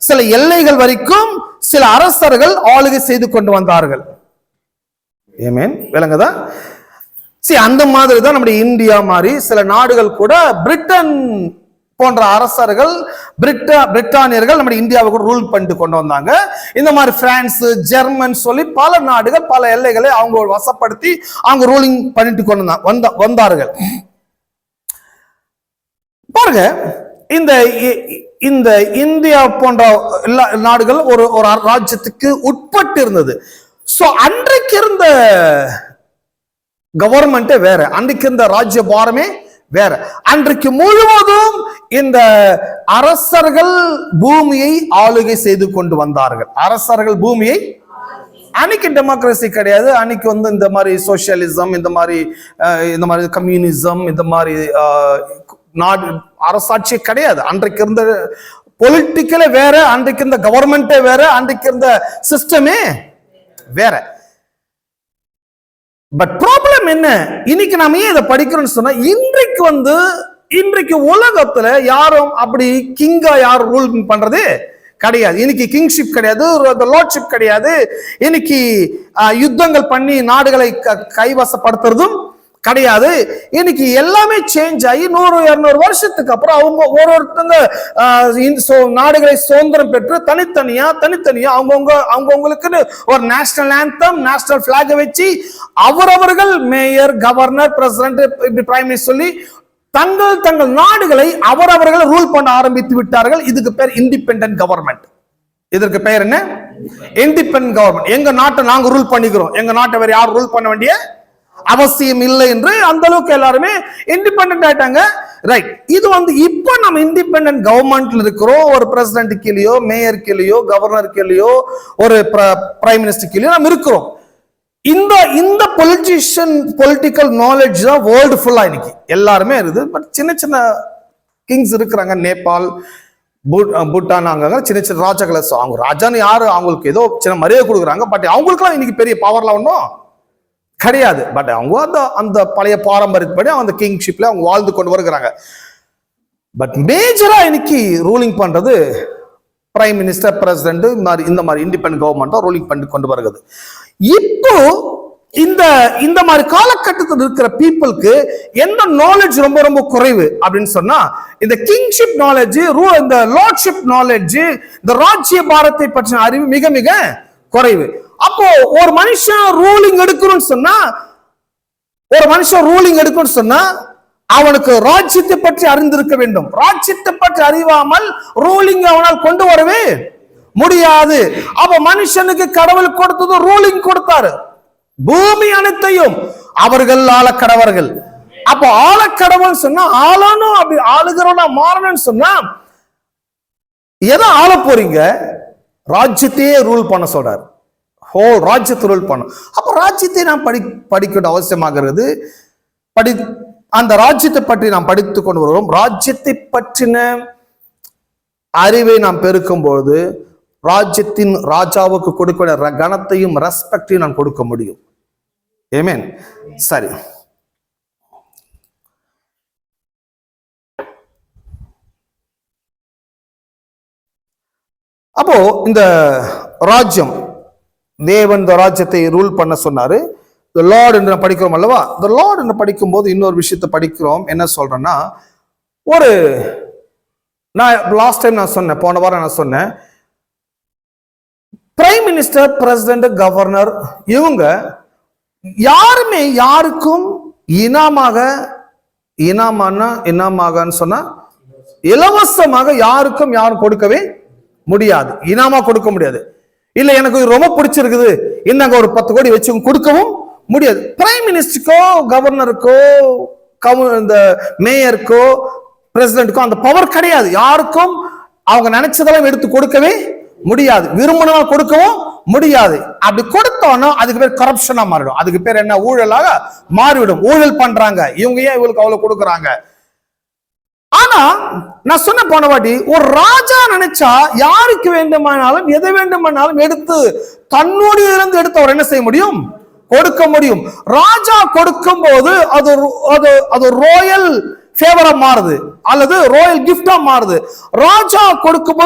சில எல்லைகள் வரைக்கும் சில அரசர்கள் ஆளுகை செய்து கொண்டு வந்தார்கள். ஆமென், விளங்குதா? அந்த மாதிரி தான் நம்முடைய இந்தியா மாதிரி சில நாடுகள் கூட பிரிட்டன் போன்ற அரசர்கள், பிரிட்டானியர்கள் நம்முடைய இந்தியாவை கூட ரூல் பண்ணிட்டு கொண்டு வந்தாங்க. இந்த மாதிரி பிரான்ஸ், ஜெர்மன் சொல்லி பல நாடுகள் பல எல்லைகளை அவங்க வசப்படுத்தி அவங்க ரூலிங் பண்ணிட்டு கொண்டு வந்தார்கள். பாருங்க, இந்த இந்தியா போன்ற எல்லா நாடுகள் ஒரு ராஜ்யத்துக்கு உட்பட்டு இருந்தது. சோ அன்றைக்கு இருந்த கவர்மெண்டே வேற, அன்றைக்கு இருந்த ராஜ்ய பாரமே வேற. அன்றைக்கு முழுவதும் இந்த அரசர்கள் பூமியை ஆளுகை செய்து கொண்டு வந்தார்கள். அரசர்கள் பூமியை, அன்னைக்கு டெமோக்ரஸி கிடையாது, அன்னைக்கு இந்த மாதிரி சோசியலிசம், இந்த மாதிரி கம்யூனிசம், இந்த மாதிரி நாடு அரசாட்சி கிடையாது. அன்றைக்கு இருந்த பொலிட்டிக்கலே வேற, அன்றைக்கு இருந்த கவர்மெண்டே வேற, அன்றைக்கு இருந்த சிஸ்டமே வேற. பட் ப்ராப்ளம் என்ன, இன்னைக்கு நாம ஏன் இதை படிக்கிறோம்னு சொன்னா, இன்றைக்கு உலகத்துல யாரும் அப்படி கிங்கா யாரும் ரூல் பண்றது கிடையாது. இன்னைக்கு கிங்ஷிப் கிடையாது, லார்ட்ஷிப் கிடையாது. இன்னைக்கு யுத்தங்கள் பண்ணி நாடுகளை கைவசப்படுத்துறதும் கிடையாது. இன்னைக்கு எல்லாமே சேஞ்ச் ஆகி 100-200 வருஷத்துக்கு அப்புறம் அவங்க ஒருத்தங்க நாடுகளை சுதந்திரம் பெற்று தனித்தனியா அவங்கவுங்களுக்குன்னு ஒரு நேஷனல் ஆந்தம், நேஷனல் பிளாக் வச்சு அவரவர்கள் மேயர், கவர்னர், பிரசிடென்ட், இப்படி பிரைம் மினிஸ்டர் சொல்லி தங்கள் நாடுகளை அவரவர்கள் ரூல் பண்ண ஆரம்பித்து விட்டார்கள். இதுக்கு பேர் இண்டிபெண்டன்ட் கவர்மெண்ட். இதற்கு பெயர் என்ன? Independent government. எங்க நாட்டை நாங்க ரூல் பண்ணிக்கிறோம், எங்க நாட்டை வேற யாரும் ரூல் பண்ண வேண்டிய அவசியம் இல்லை என்று அந்த அளவுக்கு எல்லாருமே இண்டிபெண்டன்ட் ஆயிட்டாங்க. ரைட், இது இப்ப நம்ம இண்டிபெண்டன்ட் கவர்மெண்ட்ல இருக்கிறோம். ஒரு பிரசிடென்ட் கீழேயோ, மேயர் கீழேயோ, கவர்னர் கீழேயோ, ஒரு பிரைம் மினிஸ்டர் கீழேயோ நம்ம இருக்கிறோம். இந்த பொலிட்டிக்கல் நாலேஜ் தான் வேர்ல்டு ஃபுல்லா இன்னைக்கு எல்லாருமே இருக்குது. பட் சின்ன சின்ன கிங்ஸ் இருக்கிறாங்க, நேபாள், பூட்டான், அங்க சின்ன சின்ன ராஜாக்களை. அவங்க ராஜான்னு யாரு, அவங்களுக்கு ஏதோ சின்ன மரியாதை கொடுக்குறாங்க. பட் அவங்களுக்குலாம் இன்னைக்கு பெரிய பவர்லாம் ஒன்றும் கிடையாது. பட் அவங்க அந்த பழைய பாரம்பரியப்படி அந்த கிங்ஷிப்ல அவங்க வாழ்ந்து கொண்டு வருகிறாங்க. பட் மேஜரா இன்னைக்கு ரூலிங் பண்றது பிரைம் மினிஸ்டர், பிரசிடென்ட், இந்த மாதிரி இண்டிபெண்டன்ட் கவர்மெண்ட் தான் ரூலிங் பண்ணி கொண்டு வருகிறது. இப்போ இந்த மாதிரி காலகட்டத்தில் இருக்கிற பீப்புளுக்கு எந்த நாலேஜ் ரொம்ப ரொம்ப குறைவு அப்படின்னு சொன்னா, இந்த கிங்ஷிப் நாலேஜ், இந்த லார்ட்ஷிப் நாலேஜ், இந்த ராஜ்ய பாரத்தை பற்றின அறிவு மிக மிக குறைவு. அப்போ ஒரு மனுஷன் ரூலிங் எடுக்கணும்னு சொன்னா அவனுக்கு ராஜ்யத்தை பற்றி அறிந்திருக்க வேண்டும். ராஜ்யத்தை பற்றி அறிவாமல் ரூலிங் அவனால் கொண்டு வரவே முடியாது. அப்ப மனுஷனுக்கு கடவுள் கொடுத்தது ரூலிங் கொடுத்தாரு. பூமி அனைத்தையும் அவர்கள் ஆளக்கடவர்கள். அப்ப ஆளக்கடவுள் சொன்னா ஆளணும், அப்படி ஆளுகிறவனா மாறணும்னு சொன்னா எதை ஆள போறீங்க? ராஜ்யத்தையே ரூல் பண்ண சொல்றாரு. ஹோல் ராஜ்யத்தை ரூல் பண்ணும். அப்ப ராஜ்யத்தை நாம் படிக்க அவசியமாகிறது. அந்த ராஜ்யத்தை பற்றி நாம் படித்துக் கொண்டு வருவோம். ராஜ்யத்தை பற்றின அறிவை நாம் பெருக்கும் போது ராஜ்யத்தின் ராஜாவுக்கு கொடுக்க கனத்தையும் ரெஸ்பெக்டையும் நான் கொடுக்க முடியும். ஆமென். சரி, அப்போ இந்த ராஜ்யம், தேவன் இந்த ராஜ்யத்தை ரூல் பண்ண சொன்னாரு. The Lord என்று படிக்கிறோம் அல்லவா? The Lord என்று படிக்கும் போது இன்னொரு விஷயத்தை படிக்கிறோம். என்ன சொல்றேன்னா, நான் லாஸ்ட் டைம் நான் சொன்னேன், போன வாரம் நான் சொன்னேன், பிரைம் மினிஸ்டர், பிரசிடென்ட், கவர்னர் இவங்க யாருமே யாருக்கும் இனாமான்னு சொன்னா இலவசமாக யாருக்கும் யாரும் கொடுக்கவே முடியாது. இனாமா கொடுக்க முடியாது. இல்ல எனக்கு ரொம்ப பிடிச்சிருக்குது, இன்னங்க ஒரு 10 கோடி வச்சு கொடுக்கவும் முடியாது. பிரைம் மினிஸ்டருக்கோ, கவர்னருக்கோ, இந்த மேயருக்கோ, பிரசிடென்ட்டுக்கோ அந்த பவர் கிடையாது. யாருக்கும் அவங்க நினைச்சதெல்லாம் எடுத்து கொடுக்கவே முடியாது. விரும்பினால் கொடுக்கவும் முடியாது. அப்படி கொடுத்தோம்னா அதுக்கு பேர் கரப்ஷனா மாறிடும். அதுக்கு பேர் என்ன? ஊழலாக மாறிவிடும். ஊழல் பண்றாங்க இவங்க, ஏன் இவங்களுக்கு அவ்வளவு கொடுக்குறாங்க? ஆனா நான் சொன்ன போன வாட்டி, ஒரு ராஜா நினைச்சா யாருக்கு வேண்டுமானாலும் எதை வேண்டுமானாலும் எடுத்து தன்னுடைய இருந்து எடுத்து அவர் என்ன செய்ய முடியும்? கொடுக்க முடியும். ராஜா கொடுக்கும் போது அது ராயல் ஃபேவரா மாறுது அல்லது ராயல் கிஃப்டா மாறுது. ராஜா கொடுக்கும்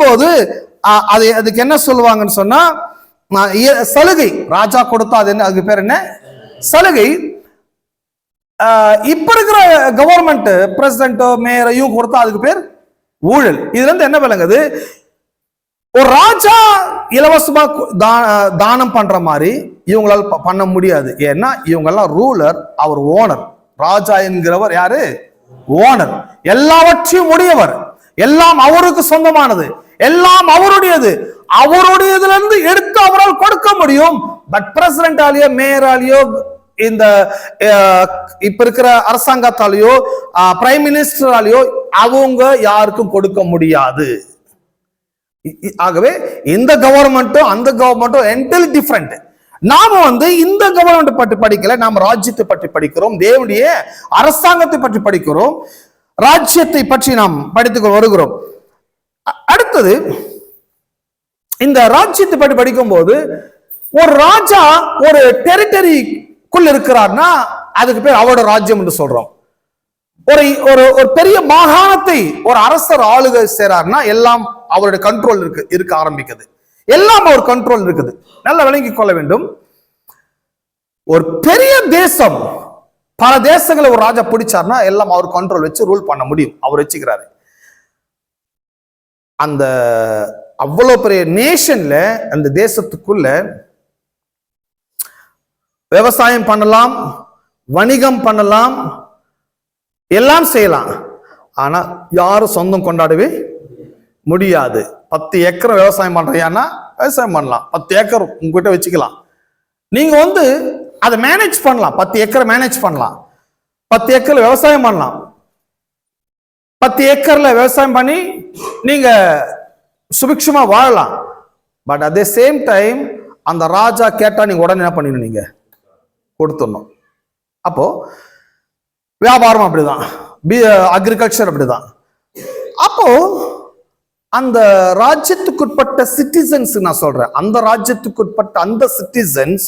போது அதுக்கு என்ன சொல்லுவாங்கன்னு சொன்னா சலுகை. ராஜா கொடுத்தா அது என்ன? அதுக்கு பேர் என்ன? சலுகை. இப்ப இருக்கிற கவர்மெண்ட், பிரசிடென்ட், மேயரையும் கொடுத்தா அதுக்கு பேர் ஊழல். இதுல இருந்து என்ன விளங்குது? ஒரு ராஜா இலவசமா தானம் பண்ற மாதிரி இவங்களால பண்ண முடியாது. ஏன்னா இவங்க எல்லாம் ரூலர், அவர் ஓனர். ராஜா என்கிறவர் யாரு? ஓனர். எல்லாவற்றையும் உடையவர். எல்லாம் அவருக்கு சொந்தமானது, எல்லாம் அவருடையது. அவருடையதுல இருந்து எடுத்து அவரால் கொடுக்க முடியும். பட் பிரசிடென்டாலேயோ, மேயராலேயோ, இந்த இப்ப இருக்கிற அரசாங்கத்தாலேயோ, பிரைம் மினிஸ்டராலேயோ அவங்க யாருக்கும் கொடுக்க முடியாது. ஆகவே இந்த கவர்மெண்ட்டும் அந்த கவர்மெண்ட்டும் என்டையர்லி டிஃபரெண்ட். நாம இந்த கவர்மெண்ட் பற்றி படிக்கல, நாம ராஜ்யத்தை பற்றி படிக்கிறோம், தேவனுடைய அரசாங்கத்தை பற்றி படிக்கிறோம், ராஜ்யத்தை பற்றி நாம் படித்துக் வருகிறோம். அடுத்தது இந்த ராஜ்யத்தை பற்றி படிக்கும் போது, ஒரு ராஜா ஒரு டெரிட்டரிக்குள் இருக்கிறார்னா அதுக்கு பேர் அவரோட ராஜ்யம் என்று சொல்றோம். ஒரு பெரிய மாகாணத்தை ஒரு அரசர் ஆளுகை செய்றார்னா எல்லாம் அவருடைய கண்ட்ரோல் இருக்க ஆரம்பிக்குது. எல்லாம் அவர் கண்ட்ரோல் இருக்குது. நல்லா விளங்கிக் கொள்ள வேண்டும். ஒரு பெரிய தேசம், பல தேசங்களை ஒரு ராஜா பிடிச்சார்னா எல்லாம் அவர் கண்ட்ரோல் வச்சு ரூல் பண்ண முடியும். அவர் வச்சுக்கிறாரு. அந்த அவ்வளவு பெரிய நேஷன்ல, அந்த தேசத்துக்குள்ள விவசாயம் பண்ணலாம், வணிகம் பண்ணலாம், எல்லாம் செய்யலாம். ஆனா யாரும் சொந்தம் கொண்டாடவே முடியாது. 10 ஏக்கர் விவசாயம் பண்றியான்னா விவசாயம் பண்ணலாம், 10 ஏக்கர் உங்ககிட்ட வச்சுக்கலாம். நீங்க அதை மேனேஜ் பண்ணலாம். 10 ஏக்கரை மேனேஜ் பண்ணலாம். 10 ஏக்கர்ல விவசாயம் பண்ணலாம். 10 ஏக்கர்ல விவசாயம் பண்ணி நீங்க சுபிக்ஷமா வாழலாம். But at the same time அந்த ராஜா கேட்டா நீங்க உடனே என்ன பண்ணிடணும், நீங்க கொடுத்துடணும். அப்போ வியாபாரம் அப்படிதான், அக்ரிகல்ச்சர் அப்படிதான். அப்போ அந்த ராஜ்யத்துக்குட்பட்ட சிட்டிசன்ஸ், நான் சொல்றேன், அந்த ராஜ்யத்துக்குட்பட்ட அந்த சிட்டிசன்ஸ்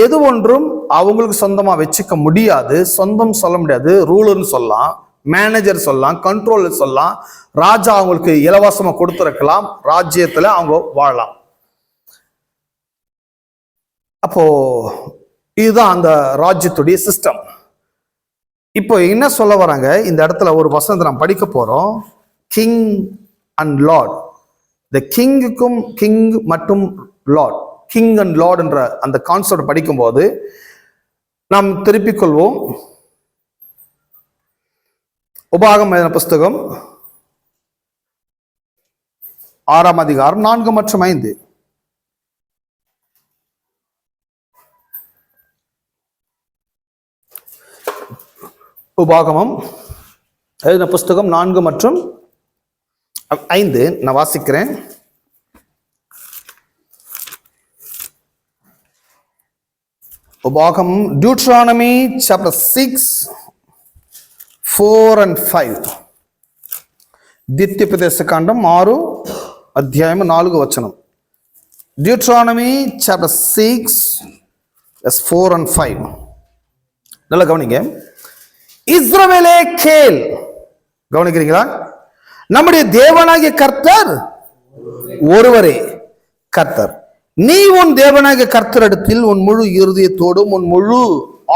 எது ஒன்றும் அவங்களுக்கு சொந்தமா வச்சுக்க முடியாது. சொந்தம் சொல்ல முடியாது. ரூலர்னு சொல்லலாம், மேனேஜர் சொல்லலாம், கண்ட்ரோலர் சொல்லலாம். ராஜா அவங்களுக்கு இலவசமா கொடுத்துருக்கலாம். ராஜ்யத்துல அவங்க வாழலாம். அப்போ இதுதான் அந்த ராஜ்யத்துடைய சிஸ்டம். இப்போ என்ன சொல்ல வராங்க இந்த இடத்துல, ஒரு வசனத்தை நாம் படிக்க போறோம். King and Lord. இந்த கிங்குக்கும் கிங் மற்றும் லார்ட், கிங் அண்ட் லார்ட் என்ற அந்த கான்செப்ட் படிக்கும்போது நாம் திருப்பிக் கொள்வோம். உபாகம் புஸ்தகம் 6ஆம் அதிகாரம் 4 மற்றும் 5. உபாகமம் புஸ்தகம் 4 மற்றும் 5 நான் வாசிக்கிறேன். உபாகம், Deuteronomy chapter 6, 4 and 5. ద్వితీయోపదేశ కాండం 6 అధ్యాయం 4 వచనం. Deuteronomy chapter 6 verse 4 and 5. நல்லா கவனிங்க. இஸ்ரவேலே கேள். கவனிக்கிறீங்களா? நம்முடைய தேவனாகிய கர்த்தர் ஒருவரே கர்த்தர். நீ உன் தேவனாகிய கர்த்தரிடத்தில் உன் முழு இருதயத்தோடும் உன் முழு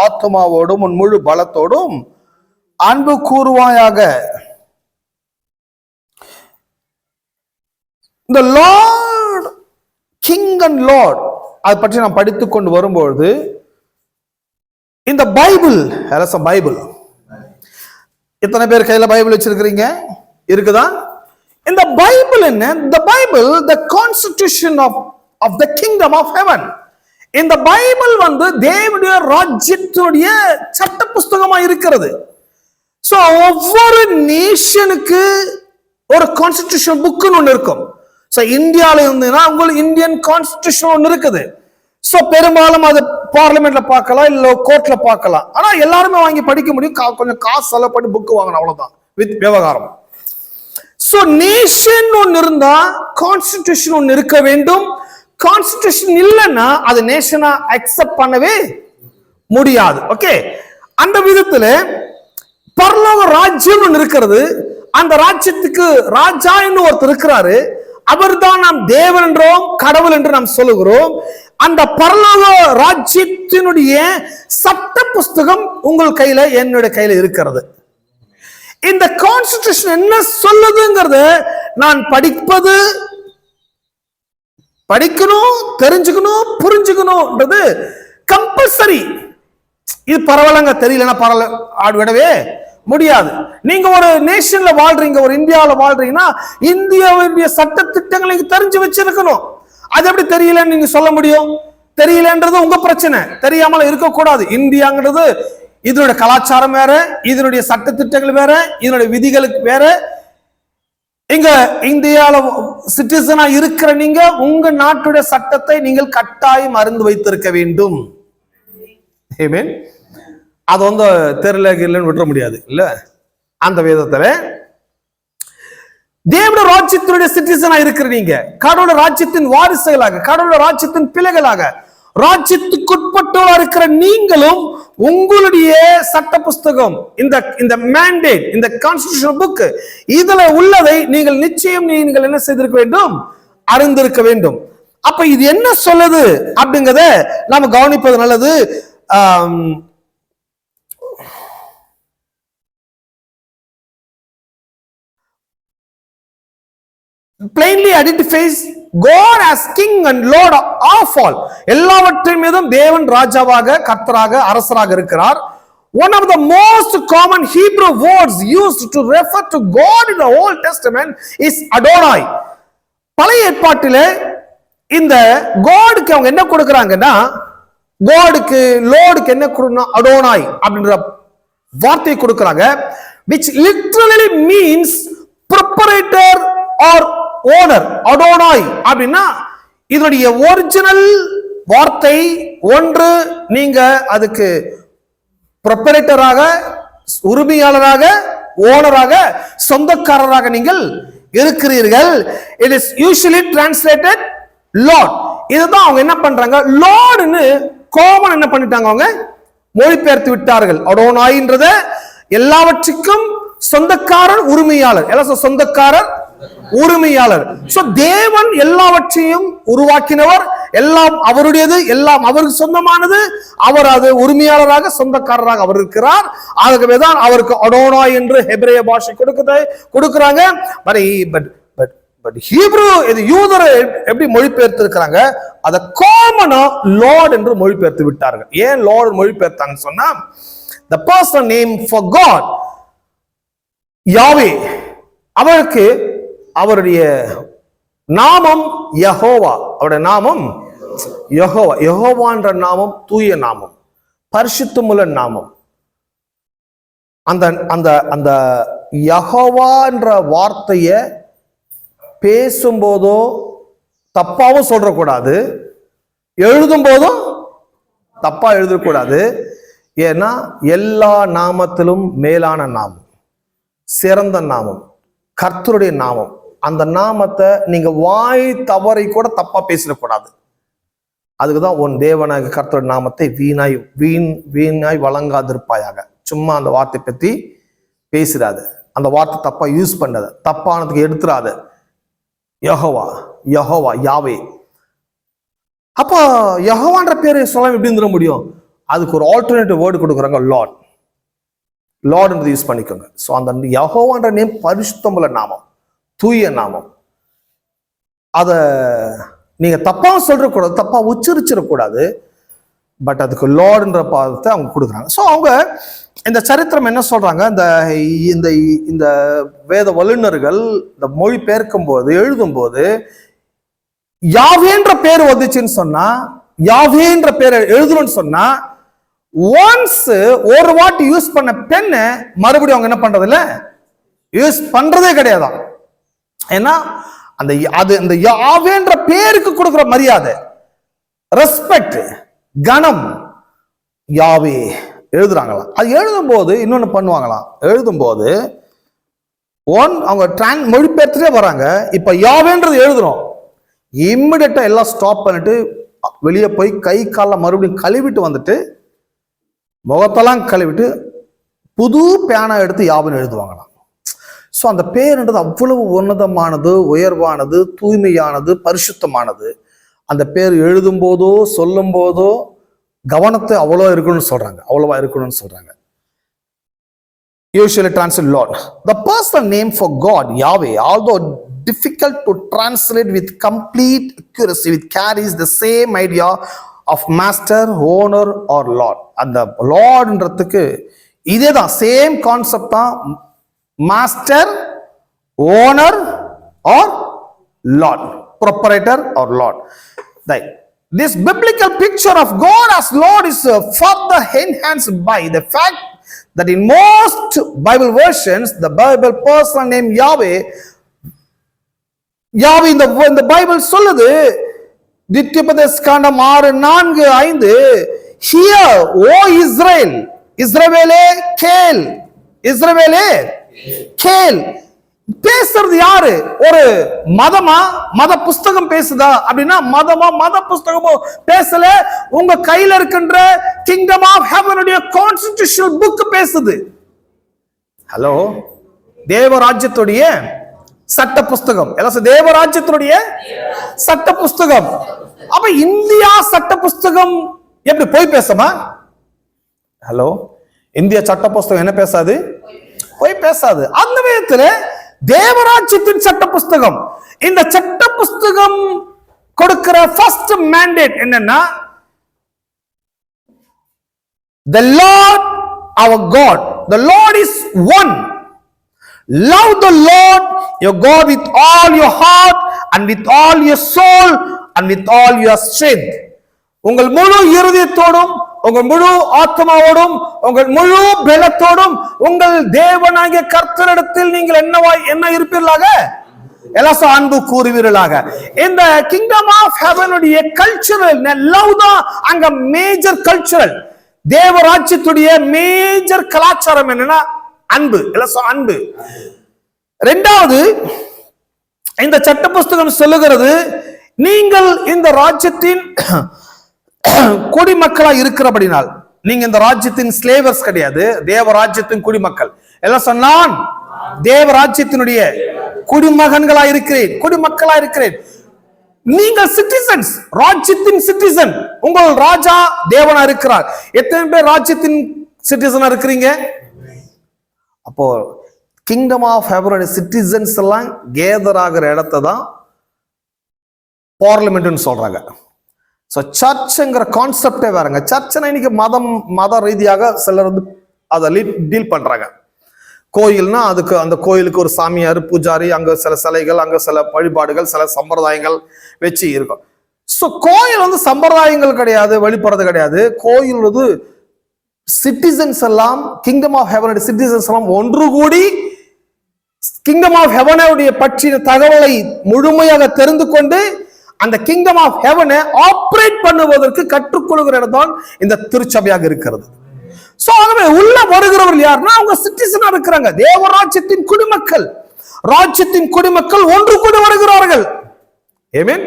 ஆத்மாவோடும் உன் முழு பலத்தோடும் அன்பு கூறுவாயாக. இந்த லார்ட், கிங் அண்ட் லார்ட், அதை பற்றி நாம் படித்துக் கொண்டு வரும்பொழுது இந்த பைபிள், பைபிள் எத்தனை பேர் கையில பைபிள் வச்சிருக்கிறீங்க? இருக்குதா? இந்த பைபிள் என்ன? the Bible, the constitution of the kingdom of heaven. இந்த பைபிள் தேவனுடைய ராஜ்யத்தினுடைய சட்ட புஸ்தகமா இருக்கிறது. சோ ஒவ்வொரு நேஷனுக்கு ஒரு கான்ஸ்டிடியூஷன் புக்னு ஒன்று இருக்கும். சோ இந்தியால இருந்ததுன்னா உங்களுக்கு இந்தியன் கான்ஸ்டிடியூஷன் ஒன்று இருக்குது. சோ பெரும்பாலும் அது பார்லிமெண்ட்ல பார்க்கலாம், இல்ல கோர்ட்ல பார்க்கலாம். ஆனா எல்லாருமே வாங்கி படிக்க முடியும். கொஞ்சம் காசு செலவு பண்ணி புக் வாங்கணும், அவ்வளவுதான் வித் விவகாரம். சோ நேஷன் ஒன்னு இருந்தா கான்ஸ்டிடியூஷன் ஒன்னு இருக்க வேண்டும். கான்ஸ்டிடியூஷன் இல்லைன்னா அது நேஷனா அக்செப்ட் பண்ணவே முடியாது. ஓகே, அந்த விதத்துல பரலோக ராஜ்யம் ஒன்று இருக்கிறது. அந்த ராஜ்யத்துக்கு ராஜா ஒருத்தர் இருக்கிறாரு. அவர் தான் நாம் தேவன் என்றோம், கடவுள் என்று நாம் சொல்லுகிறோம். அந்த பரலோக ராஜ்யத்தினுடைய சட்ட புஸ்தகம் உங்கள் கையில, என்னுடைய கையில இருக்கிறது. இந்த கான்ஸ்டிடியூஷன் என்ன சொல்லுதுங்கிறத நான் படிக்கணும், தெரிஞ்சுக்கணும், புரிஞ்சுக்கணும்ன்றது கம்பல்சரி. இது பரவாயில்லங்க, தெரியலன்னா பரவாயில்ல, விடவே முடியாது. நீங்க ஒரு நேஷன்ல வாழ்றீங்க, ஒரு இந்தியாவில் வாழ்றீங்கன்னா இந்தியாவுடைய சட்ட திட்டங்களை தெரிஞ்சு வச்சிருக்கணும். அது எப்படி தெரியலன்னு நீங்க சொல்ல முடியும்? தெரியலன்றது உங்க பிரச்சனை, தெரியாமல இருக்கக்கூடாது. இந்தியாங்கிறது இதனுடைய கலாச்சாரம் வேற, இதனுடைய சட்ட திட்டங்கள் வேற, இதனுடைய விதிகளுக்கு வேற. இங்க இந்தியால சிட்டிசனா இருக்கிற நீங்க உங்க நாட்டுடைய சட்டத்தை நீங்கள் கட்டாயம் அறிந்து வைத்திருக்க வேண்டும். ஆமென். அது தெரியல விட்டுற முடியாது இல்ல. அந்த விதத்துல தேவனுடைய ராஜ்யத்தினுடைய சிட்டிசனா இருக்கிற நீங்க, கடவுளுடைய ராஜ்யத்தின் வாரிசுகளாக, கடவுளுடைய ராஜ்யத்தின் பிள்ளைகளாக, ராஜ்யத்துக்குட்பட்டவர்களா இருக்கிற நீங்களும் உங்களுடைய சட்ட புஸ்தகம், இந்த மேண்டேட், இந்த கான்ஸ்டிடியூஷன் புக், இதுல உள்ளதை நீங்கள் நிச்சயம் நீங்கள் என்ன செய்திருக்க வேண்டும்? அறிந்திருக்க வேண்டும். அப்ப இது என்ன சொல்லுது அப்படிங்கறத நாம கவனிப்பது நல்லது. plainly identifies God as king and lord of all. எல்லாவற்றின் மீதும் தேவன் ராஜாவாக, கர்த்தராக, அரசராக இருக்கிறார். One of the most common Hebrew words used to refer to God in the Old Testament is Adonai. பழைய ஏற்பாட்டிலே இந்த காட்க்கு அவங்க என்ன கொடுக்கறாங்கன்னா காடுக்கு லோடுக்கு என்ன கொடுக்கணும், அடோனாய் அப்படின்ற வார்த்தையை கொடுக்கிறாங்க, which literally means proprietor or owner. Adonai அப்படின்னா இதனுடைய ஒரிஜினல் வார்த்தை ஒன்று, நீங்க அதுக்கு ப்ரொப்பரேட்டராக, உரிமையாளராக, ஓனராக, சொந்தக்காரராக நீங்கள் இருக்கிறீர்கள். It is usually translated Lord. இதுதான் அவங்க என்ன பண்றாங்க, லார்ட்னு காமன் என்ன பண்ணிட்டாங்க, அவங்க மொழிபெயர்த்து விட்டார்கள். அடோனாய்ன்றத எல்லாவற்றுக்கும் சொந்தக்காரர், உரிமையாளர், எல்லாம் சொந்தக்காரர், உரிமையாளர். சோ தேவன் எல்லாவற்றையும் உருவாக்கினவர், எல்லாம் அவருடையது, எல்லாம் அவருக்கு சொந்தமானது, அவர் அது உரிமையாளராக, சொந்தக்காரராக அவர் இருக்கிறார். ஆகவேதான் அவருக்கு அடோனாய் என்று ஹெபிரேய பாஷை கொடுக்கிறாங்க. பட் ஹீப்ரு, இது யூதர் எப்படி மொழிபெயர்த்து இருக்கிறாங்க, அத காமனா லார்ட் என்று மொழிபெயர்த்து விட்டார்கள். ஏன் லார்ட் மொழிபெயர்த்தாங்கன்னு சொன்னா, the personal name for God, யாவே, அவருக்கு அவருடைய நாமம் யெகோவா, அவருடைய நாமம் யெகோவா. யெகோவான்ற நாமம் தூய நாமம், பரிசுத்தமுள்ள நாமம். அந்த அந்த அந்த யெகோவான்ற வார்த்தைய பேசும்போதோ தப்பாவும் சொல்றக்கூடாது, எழுதும் போதும் தப்பா எழுதக்கூடாது. ஏன்னா எல்லா நாமத்திலும் மேலான நாமம், சிறந்த நாமம் கர்த்தருடைய நாமம். அந்த நாமத்தை நீங்க வாய் தவறை கூட தப்பா பேசிடக்கூடாது. அதுக்குதான் உன் தேவனாக கர்த்தருடைய நாமத்தை வீணாய் வழங்காதிருப்பாயாக. சும்மா அந்த வார்த்தை பத்தி பேசிடாது, அந்த வார்த்தை தப்பா யூஸ் பண்ணாத, தப்பானதுக்கு எடுத்துடாது. யெகோவா, யெகோவா, யாவே. அப்போ யெகோவான்ற பேரை சொல்ல எப்படி இருந்துட முடியும்? அதுக்கு ஒரு ஆல்டர்னேட்டிவ் வேர்டு கொடுக்குறாங்க, லார்ட். லார்ட் யூஸ் பண்ணிக்கோங்க. ஸோ அந்த யெகோவான்ற நேம் பரிசுத்தமுள்ள நாமம், தூய நாமம். அத நீங்க தப்பா சொல்றக்கூடாது, தப்பா உச்சரிச்சிடக்கூடாது. பட் அதுக்கு லார்ட்ன்ற பாதத்தை அவங்க கொடுக்குறாங்க. ஸோ அவங்க இந்த சரித்திரம் என்ன சொல்றாங்க, இந்த இந்த வேத வல்லுநர்கள் இந்த மொழி பெயர்க்கும் போது, எழுதும் போது யாவேன்ற பேர் வந்துச்சுன்னு சொன்னா, யாவேன்ற பேர் எழுதணும்னு சொன்னா, ஒன்ஸ் ஒரு வாட்டி யூஸ் பண்ண பெண்ண மறுபடியும் அவங்க என்ன பண்றது இல்ல, யூஸ் பண்றதே கிடையாதான். ஏன்னா அந்த அது அந்த யாவேன்ற பேருக்கு கொடுக்கிற மரியாதை, ரெஸ்பெக்ட், கனம். யாவே எழுதுறாங்களாம். அது எழுதும் போது இன்னொன்னு பண்ணுவாங்களாம், எழுதும் போது அவங்க மொழிபெயர்த்துட்டே வராங்க. இப்ப யாவேன்றது எழுதுறோம், இம்மிடியட்டா எல்லாம் ஸ்டாப் பண்ணிட்டு வெளியே போய் கை கால மறுபடியும் கழுவிட்டு வந்துட்டு, முகத்தெல்லாம் கழுவிட்டு புது பேனா எடுத்து யாவன் எழுதுவாங்களாம். ஸோ அந்த பேருன்றது அவ்வளவு உன்னதமானது, உயர்வானது, தூய்மையானது, பரிசுத்தமானது. அந்த பேர் எழுதும் போதோ சொல்லும் போதோ கவனத்தை அவ்வளோ இருக்கணும்னு சொல்றாங்க, அவ்வளவா இருக்கணும்னு சொல்றாங்க. Usually translate Lord. The personal name for God, Yahweh, although difficult to translate with complete accuracy, it carries the same idea of master, owner or Lord. அந்த லார்ட்ன்றதுக்கு இதே தான், சேம் கான்செப்ட் தான். Master, owner or lord, proprietor or lord. This biblical picture of God as Lord is further enhanced by the fact that in most Bible versions the Bible personal name Yahweh இந்த Bible சொல்லுது, தித்யோபதேச காண்டம் 6:4-5, Hear, O Israel, இஸ்ரவேலே கேள், இஸ்ரவேலே கேள். பேசுறது யாரு? ஒரு மதமா, மத புஸ்தகம் பேசுதா அப்படின்னா மதமோ மத புஸ்தகமோ பேசல, உங்க கையில இருக்கின்ற கிங்டம் ஆஃப் ஹெவனுடைய கான்ஸ்டிடியூஷனல் புக் பேசுது. ஹலோ, தேவராஜ்யத்துடைய சட்ட புஸ்தகம், எல்லாம் தேவராஜ்யத்துடைய சட்ட புஸ்தகம். அப்ப இந்தியா சட்ட புஸ்தகம் எப்படி போய் பேசுமா? ஹலோ, இந்திய சட்ட புஸ்தகம் என்ன பேசாது? போய் பேசாது. அந்த விதத்துல தேவராஜ்யத்தின் சட்ட புஸ்தகம், இந்த சட்ட புஸ்தகம் கொடுக்கிற ஃபர்ஸ்ட் மேண்டேட் என்னன்னா, the Lord our God, the Lord is one. Love the Lord your God with all your heart and with all your soul and with all your strength. உங்கள் முழு இருதயத்தோடும், உங்கள் முழு ஆத்மாவோடும், உங்கள் முழு பலத்தோடும் உங்கள் தேவனாகிய கர்த்தரிடத்தில் நீங்கள் என்ன இருப்பீர்களாக? எல்லாரும் அன்பு கூறுவீர்களாக. இந்த கிங்டம் ஆஃப் ஹெவனுடைய கல்ச்சரல் லவ் தான் அங்க மேஜர் கல்ச்சரல். தேவராஜ்யத்துடைய மேஜர் கலாச்சாரம் என்னன்னா அன்பு. எல்லாரும் அன்பு. இரண்டாவது, இந்த சட்ட புஸ்தகம் சொல்லுகிறது, நீங்கள் இந்த ராஜ்யத்தின் குடிமக்களா இருக்கிறபடினால், நீங்க இந்த ராஜ்யத்தின் ஸ்லேவர்ஸ் கிடையாது, தேவராஜ்யத்தின் குடிமக்கள். எல்லாம் சொன்னான், தேவராஜ்யத்தினுடைய குடிமகன்களா இருக்கிறேன், குடிமக்களா இருக்கிறேன். நீங்கள் சிட்டிசன்ஸ், ராஜ்யத்தின் சிட்டிசன். உங்கள் ராஜா தேவனா இருக்கிறார். எத்தனை பேர் ராஜ்யத்தின் சிட்டிசனா இருக்கிறீங்க? அப்போ கிங்டம் ஆஃப் ஹெவனுடைய சிட்டிசன்ஸ் எல்லாம் கேதர் ஆகிற இடத்தை தான் பார்லிமெண்ட்னு சொல்றாங்க. ஸோ சர்ச்சுங்கிற கான்செப்டே வேறங்க. சர்ச்சுனா இன்னைக்கு மத ரீதியாக சிலர் வந்து அதை டீல் பண்றாங்க. கோயில்னா அதுக்கு அந்த கோயிலுக்கு ஒரு சாமியார், பூஜாரி, அங்க சில சிலைகள், அங்க சில வழிபாடுகள், சில சம்பிரதாயங்கள் வச்சு இருக்கும். ஸோ கோயில் வந்து சம்பிரதாயங்கள் கிடையாது, வழிபடுறது கிடையாது. கோயில் வந்து சிட்டிசன்ஸ் எல்லாம், கிங்டம் ஆஃப் ஹெவனுடைய சிட்டிசன்ஸ் எல்லாம் ஒன்று கூடி கிங்டம் ஆஃப் ஹெவனுடைய பற்றின தகவலை முழுமையாக தெரிந்து கொண்டு அந்த கிங்டம் ஆஃப் ஹெவனை ஆபரேட் பண்ணுவதற்கு கற்றுக்கொள்கிற இடம் தான் இந்த திருச்சபையாக இருக்கிறது. சோ ஆகவே உள்ள வருகிறவர்கள் யாருன்னா அவங்க சிட்டிசனா இருக்கிறாங்க, தேவராஜ்யத்தின் குடிமக்கள். ராஜ்யத்தின் குடிமக்கள் ஒன்று கூடி வருகிறார்கள். ஆமென்.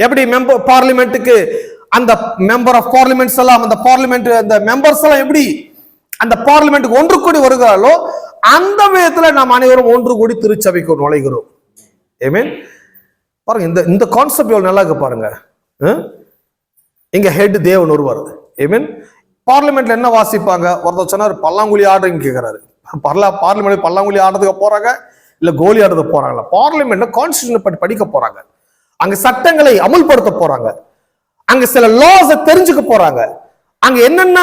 எப்படி பார்லிமெண்ட்டுக்கு அந்த மெம்பர் ஆஃப் பார்லிமெண்ட்ஸ் எல்லாம், அந்த பார்லிமெண்ட் அந்த மெம்பர்ஸ் எல்லாம் எப்படி அந்த பார்லிமெண்ட்டுக்கு ஒன்று கூடி வருகிறார்களோ அந்த விதத்துல நாம் அனைவரும் ஒன்று கூடி திருச்சபைக்கு நுழைகிறோம். ஆமென். பாருங்க, இந்த கான்செப்ட் எவ்வளவு நல்லா இருக்கு பாருங்க. இங்க ஹெட் தேவன் ஒருவர். ஆமென். பார்லிமெண்ட்ல என்ன வாசிப்பாங்க? ஒருத்தர் சொன்னார் பல்லாங்குழி ஆடுறீங்க கேட்கிறாரு. பார்லிமெண்ட் பல்லாங்குழி ஆடுறதுக்கு போறாங்க இல்ல கோலி ஆடுறதுக்கு போறாங்களா? பார்லிமெண்ட்ல கான்ஸ்டிடியூஷன் பற்றி படிக்க போறாங்க, அங்க சட்டங்களை அமுல்படுத்த போறாங்க, அங்க சில லாஸ் தெரிஞ்சுக்க போறாங்க, அங்க என்னென்ன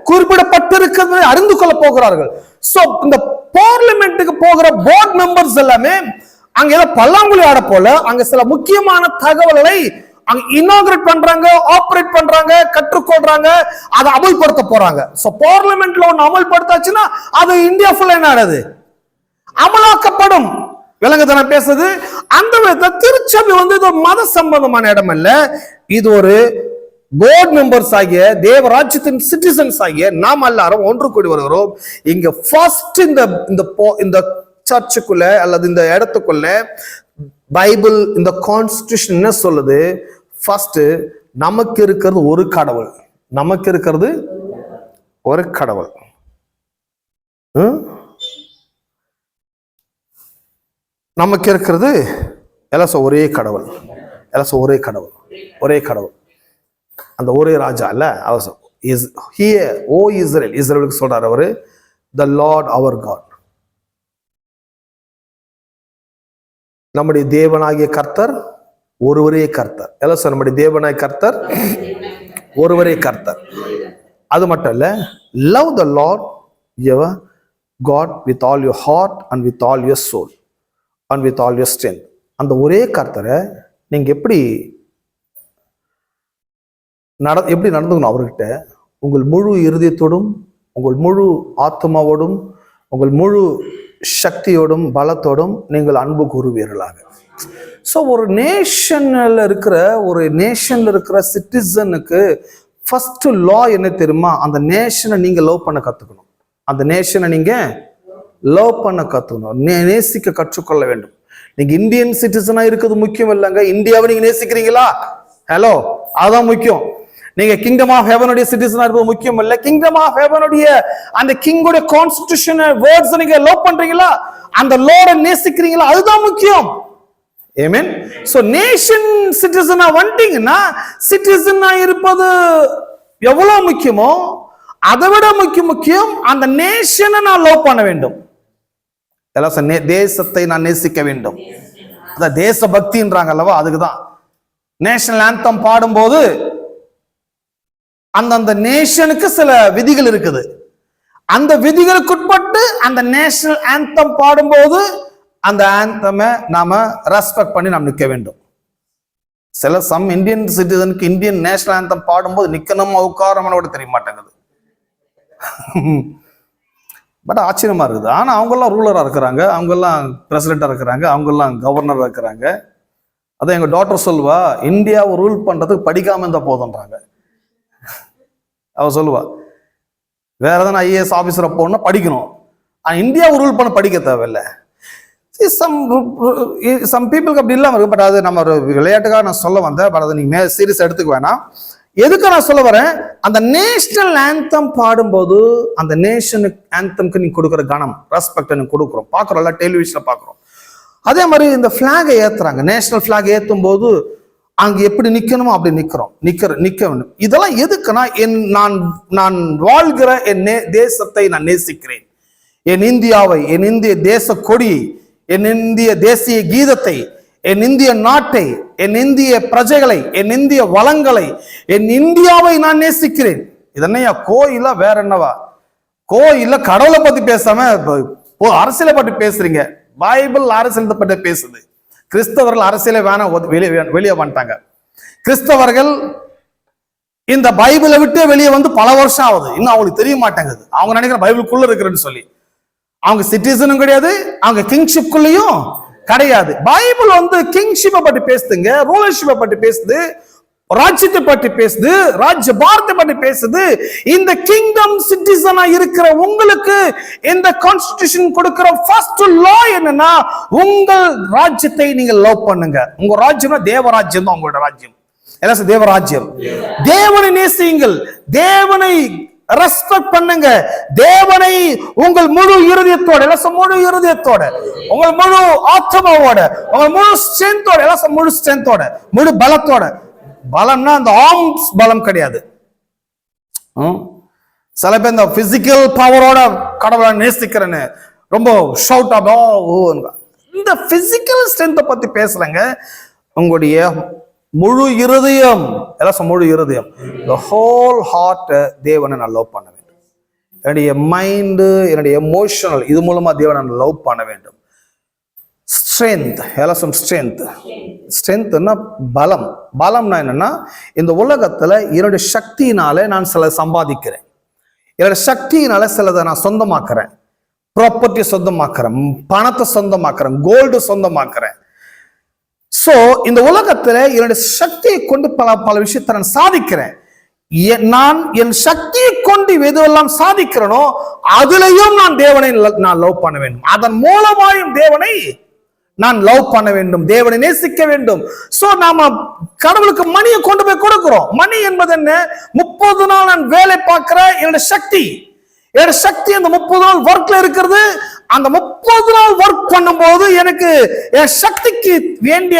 குறிப்பிடப்பட்டிருக்கிறது அறிந்து கொள்ள போகிறார்கள். சோ இந்த பார்லிமெண்ட்டுக்கு போகிற போர்டு மெம்பர்ஸ் எல்லாமே அங்க ஏதோ பல்லாங்குழி ஆட போல அங்க சில முக்கியமான தகவல்களை அங்க இனாகிரேட் பண்றாங்க, ஆபரேட் பண்றாங்க, கற்றுக்கொள்றாங்க, அதை அமல்படுத்த போறாங்க. சோ பார்லிமெண்ட்ல ஒண்ணு அமல்படுத்தாச்சுன்னா அது இந்தியா ஃபுல்லா என்ன ஆனது அமலாக்கப்படும். விலங்குதன பேசுது. அந்த விதத்தை திருச்சபை வந்து இது மத சம்பந்தமான இடம் அல்ல, இது ஒரு போர்டு மெம்பர்ஸ் ஆகிய தேவராஜ்யத்தின் சிட்டிசன்ஸ் ஆகிய நாம் எல்லாரும் ஒன்று கூடி வருகிறோம். இங்க ஃபர்ஸ்ட் இந்த சர்ச்சுக்குள்ள அல்லது இந்த இடத்துக்குள்ள பைபிள் இந்த கான்ஸ்டிடியூஷன் என்ன சொல்லுது? ஃபர்ஸ்ட் நமக்கு இருக்கிறது ஒரு கடவுள், நமக்கு இருக்கிறது ஒரு கடவுள். நமக்கு இருக்கிறது எல்லாம் ஒரே கடவுள், எல்லாம் ஒரே கடவுள், ஒரே கடவுள், அந்த ஒரே ராஜா இல்ல. இஸ்ரேலுக்கு சொல்றாரு அவரு, the Lord our God. நம்முடைய தேவனாகிய கர்த்தர் ஒருவரே கர்த்தர். எல்லாம் சார் நம்முடைய தேவனாகிய கர்த்தர் ஒருவரே கர்த்தர். அது மட்டும் இல்ல, love the Lord your God with all your heart and with all your soul and with all your strength. அந்த ஒரே கர்த்தரை நீங்க எப்படி நடந்துக்கணும் அவர்கிட்ட? உங்கள் முழு இருதயத்தோடும், உங்கள் முழு ஆத்மாவோடும், உங்கள் முழு சக்தியோடும் பலத்தோடும் நீங்கள் அன்பு கூறுவீர்களாக. ஸோ ஒரு நேஷன்ல இருக்கிற சிட்டிசனுக்கு ஃபர்ஸ்ட் லா என்ன தெரியுமா? அந்த நேஷனை நீங்க லவ் பண்ண கத்துக்கணும். அந்த நேஷனை நீங்க லவ் பண்ண கத்துக்கணும், நேசிக்க கற்றுக்கொள்ள வேண்டும். நீங்க இந்தியன் சிட்டிசனா இருக்கிறது முக்கியம் இல்லைங்க, இந்தியாவை நீங்க நேசிக்கிறீங்களா? ஹலோ, அதான் முக்கியம். நீங்க கிங்டம் ஆஃப் ஹெவனுடைய சிட்டிசனா இருப்பது முக்கியம் இல்ல, கிங்டம் ஆஃப் ஹெவனுடைய அந்த கிங்கோட கான்ஸ்டிடியூஷன் வேர்ட்ஸ் நீங்க லவ் பண்றீங்களா? அந்த லோட நேசிக்கிறீங்களா? அதுதான் முக்கியம். ஆமென். சோ நேஷன் சிட்டிசனா வந்துட்டீங்கன்னா, சிட்டிசனா இருப்பது எவ்வளவு முக்கியமோ அதை விட முக்கியம் அந்த நேஷனை நான் லவ் பண்ண வேண்டும். தேசத்தை நான் நேசிக்க வேண்டும். அதான் தேச பக்தின்றாங்க அல்லவா, அதுக்குதான் நேஷனல் ஆந்தம் பாடும்போது அந்த நேஷனுக்கு சில விதிகள் இருக்குது. அந்த விதிகளுக்கு உட்பட்டு அந்த நேஷனல் ஆந்தம் பாடும்போது அந்த ஆந்தமை நாம ரெஸ்பெக்ட் பண்ணி நாம் நிற்க வேண்டும். சம் இந்தியன் சிட்டிசனுக்கு இந்தியன் நேஷனல் ஆந்தம் பாடும்போது நிக்கணுமா உட்காரமான கூட தெரிய மாட்டேங்குது. பட் ஆச்சரியமா இருக்குது. ஆனா அவங்கெல்லாம் ரூலரா இருக்கிறாங்க, அவங்கெல்லாம் பிரசிடென்டா இருக்கிறாங்க, அவங்கெல்லாம் கவர்னரா இருக்கிறாங்க. அதான் எங்க டாக்டர் சொல்லுவா, இந்தியாவை ரூல் பண்றதுக்கு படிக்காம இருந்தா போதுன்றாங்க. அவ சொல்லுவா, வேற எதனா ஐஏஎஸ் ஆபீசரை போகணும்னா படிக்கணும், இந்தியாவை ரூல் பண்ண படிக்க தேவையில்லை. சம் பீப்புளுக்கு அப்படி இல்லாம இருக்கு. பட் அது நம்ம ஒரு விளையாட்டுக்காக நான் சொல்ல வந்தேன். பட் அதை நீங்க சீரியஸ் எடுத்துக்க வேணாம். எதுக்கு நான் சொல்ல வரேன், அந்த நேஷனல் ஆந்தம் பாடும்போது அந்த நேஷனுக்கு ஆந்தம்க்கு நீ கொடுக்குற கனம், ரெஸ்பெக்ட் நீ கொடுக்குறோம், பாக்குறோம்ல, டெலிவிஷன்ல பாக்குறோம். அதே மாதிரி இந்த பிளாகை ஏத்துறாங்க, நேஷனல் பிளாக் ஏத்தும் போது அங்க எப்படி நிக்கணுமோ அப்படி நிக்க வேண்டும். இதெல்லாம் எதுக்குன்னா, நான் வாழ்கிற என் தேசத்தை நான் நேசிக்கிறேன், என் இந்தியாவை, என் இந்திய தேச கொடியை, என் இந்திய தேசிய கீதத்தை, என் இந்திய நாட்டை, என் இந்திய பிரஜைகளை, என் இந்திய வளங்களை, என் இந்தியாவை நான் நேசிக்கிறேன். இதென்னையா கோயிலா வேற என்னவா? கோயில கடவுளை பத்தி பேசாம அரசியலை பத்தி பேசுறீங்க. பைபிள் அரசியலை பற்றி பேசுது. கிறிஸ்தவர்கள் அரசியலை வேணாம் வெளியே வந்துட்டாங்க. கிறிஸ்தவர்கள் இந்த பைபிளை விட்டு வெளியே வந்து பல வருஷம் ஆகுது, இன்னும் அவங்களுக்கு தெரிய மாட்டேங்குது. அவங்க நினைக்கிற பைபிளுக்குள்ள இருக்கிறேன்னு சொல்லி. அவங்க சிட்டிசனும் கிடையாது, அவங்க கிங்ஷிப்குள்ளேயும் கிடையாது. பைபிள் வந்து கிங்ஷிப்பை பற்றி பேசுதுங்க, ரூலர்ஷிப்பை பற்றி பேசுது, ராஜ்யத்தை பற்றி பேசுது, ராஜ்ய பாரத்தை பற்றி பேசுது. இந்த கிங்டம் சிட்டிசனா இருக்கிற உங்களுக்கு இந்த கான்ஸ்டிடியூஷன் கொடுக்கிற ஃபர்ஸ்ட் லா என்னன்னா, உங்கள் ராஜ்யத்தை நீங்க லவ் பண்ணுங்க. உங்க ராஜ்யம்னா தேவராஜ்யம் தான் உங்களோட ராஜ்யம். என்ன தேவராஜ்யம்? தேவனை நேசியுங்கள், தேவனை ரெஸ்பெக்ட் பண்ணுங்க, தேவனை உங்கள் முழு இருதயத்தோட, முழு இருதயத்தோட, உங்கள் முழு ஆத்மாவோட, உங்கள் முழு ஸ்ட்ரென்த்தோட, முழு ஸ்ட்ரென்த்தோட, முழு பலத்தோட. பலம்னா அந்த ஆர்ம்ஸ் பலம் கிடையாது. சில பேர் இந்த பிசிக்கல் பவரோட கடவுளை நேசிக்கிறேன்னு ரொம்ப ஷவுட் ஆகும். இந்த பிசிக்கல் ஸ்ட்ரென்த்தை பத்தி பேசலங்க. உங்களுடைய முழு இருதயம், முழு இருதயம், the whole heart தேவனை நான் லவ் பண்ண வேண்டும். என்னுடைய மைண்டு, என்னுடைய எமோஷனல், இது மூலமா தேவனை நான் லவ் பண்ண வேண்டும். ஸ்ட்ரென்த், ஸ்ட்ரென்த், ஸ்ட்ரென்த்னா பலம். பலம்னா என்னன்னா, இந்த உலகத்துல என்னுடைய சக்தியினால நான் சில சம்பாதிக்கிறேன், என்னுடைய சக்தியினால சிலதை நான் சொந்தமாக்குறேன், ப்ராப்பர்ட்டி சொந்தமாக்குறேன், பணத்தை சொந்தமாக்குறேன், கோல்டு சொந்தமாக்குறேன். சோ இந்த உலகத்துல என்னுடைய சக்தியை கொண்டு பல விஷயத்தை நான் சாதிக்கிறேன். நான் என் சக்தியை கொண்டு எதுவெல்லாம் சாதிக்கிறேனோ அதுலயும் நான் தேவனை நான் லவ் பண்ண வேண்டும். அதன் மூலமாயும் தேவனை நான் லவ் பண்ண வேண்டும், தேவனை நேசிக்க வேண்டும். சோ நாம கடவுளுக்கு மணியை கொண்டு போய் கொடுக்கிறோம். மணி என்பது என்ன? 30 நாள் நான் வேலை பார்க்கிற என்னோட சக்தி, என்னோட சக்தி அந்த 30 நாள் ஒர்க்ல இருக்கிறது. அந்த 30 நாள் ஒர்க் பண்ணும்போது எனக்கு என் சக்திக்கு வேண்டிய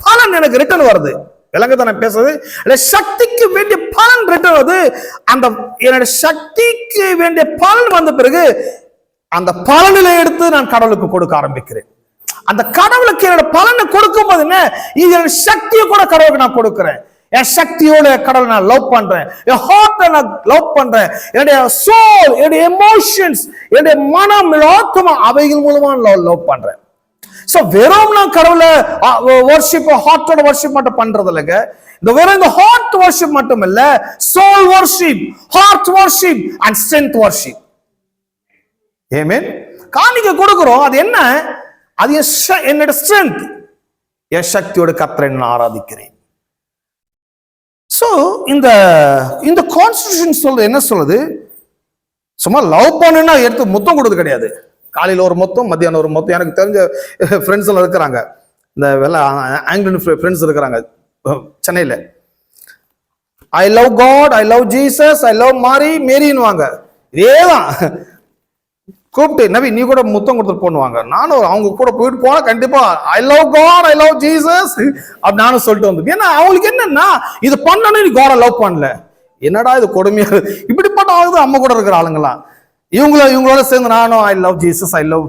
பலன் எனக்கு ரிட்டர்ன் வருது. விளங்குதான் நான் பேசுறது? சக்திக்கு வேண்டிய பலன் ரிட்டர்ன் வருது. அந்த என்னோட சக்திக்கு வேண்டிய பலன் வந்த பிறகு அந்த பலனில எடுத்து நான் கடவுளுக்கு கொடுக்க ஆரம்பிக்கிறேன். அந்த கடவுளுக்கு என்னோட பலனை கொடுக்கும் போது என்ன, இது சக்தியை கூட கடவுளுக்கு நான் கொடுக்கிறேன். என் சக்தியோட கடவுளை நான் லவ் பண்றேன், என் ஹார்ட்டை நான் லவ் பண்றேன், என்னுடைய சோல், என்னுடைய எமோஷன்ஸ், என்னுடைய மனம், ஆத்மா, அவைகள் மூலமா லவ் பண்றேன். சோ வெறும் நான் கடவுளை வர்ஷிப், ஹார்ட்டோட வர்ஷிப் மட்டும் பண்றது இல்லைங்க. இந்த வெறும் இந்த ஹார்ட் வர்ஷிப் மட்டும் இல்ல, soul worship, heart worship and strength worship. Amen. காணிக்கை கொடுக்கிறோம், அது என்ன? அது என்னோட ஸ்ட்ரென்த், என் சக்தியோட கர்த்தரை நான் ஆராதிக்கிறேன். சோ இந்த கான்ஸ்டிடியூஷன் சொல்றது என்ன சொல்லுது? சும்மா லவ் பண்ணுன்னா எடுத்து முத்தம் கொடுத்து கிடையாது. காலையில் ஒரு மொத்தம், மத்தியானம் ஒரு மொத்தம். எனக்கு தெரிஞ்ச ஃப்ரெண்ட்ஸ் எல்லாம் இருக்கிறாங்க, இந்த ஆங்கிலன் ஃப்ரெண்ட்ஸ் இருக்கிறாங்க சென்னையில். I love God, I love Jesus, I love மேரின்னு வாங்க. இதேதான் கூப்பிட்டு, நவி நீ கூட முத்தம் கொடுத்துட்டு போனுவாங்க. நானும் அவங்க கூட போயிட்டு போனா கண்டிப்பா I love God, I love Jesus அப்படி நானும் சொல்லிட்டு வந்து. ஏன்னா அவங்களுக்கு என்னன்னா, இது பண்ணணும், நீ காடை லவ் பண்ணல, என்னடா இது கொடுமையா இப்படிப்பட்ட ஆகுது. அம்மா கூட இருக்கிற ஆளுங்களாம் இவங்களோட சேர்ந்து நானும் ஐ love Jesus, I love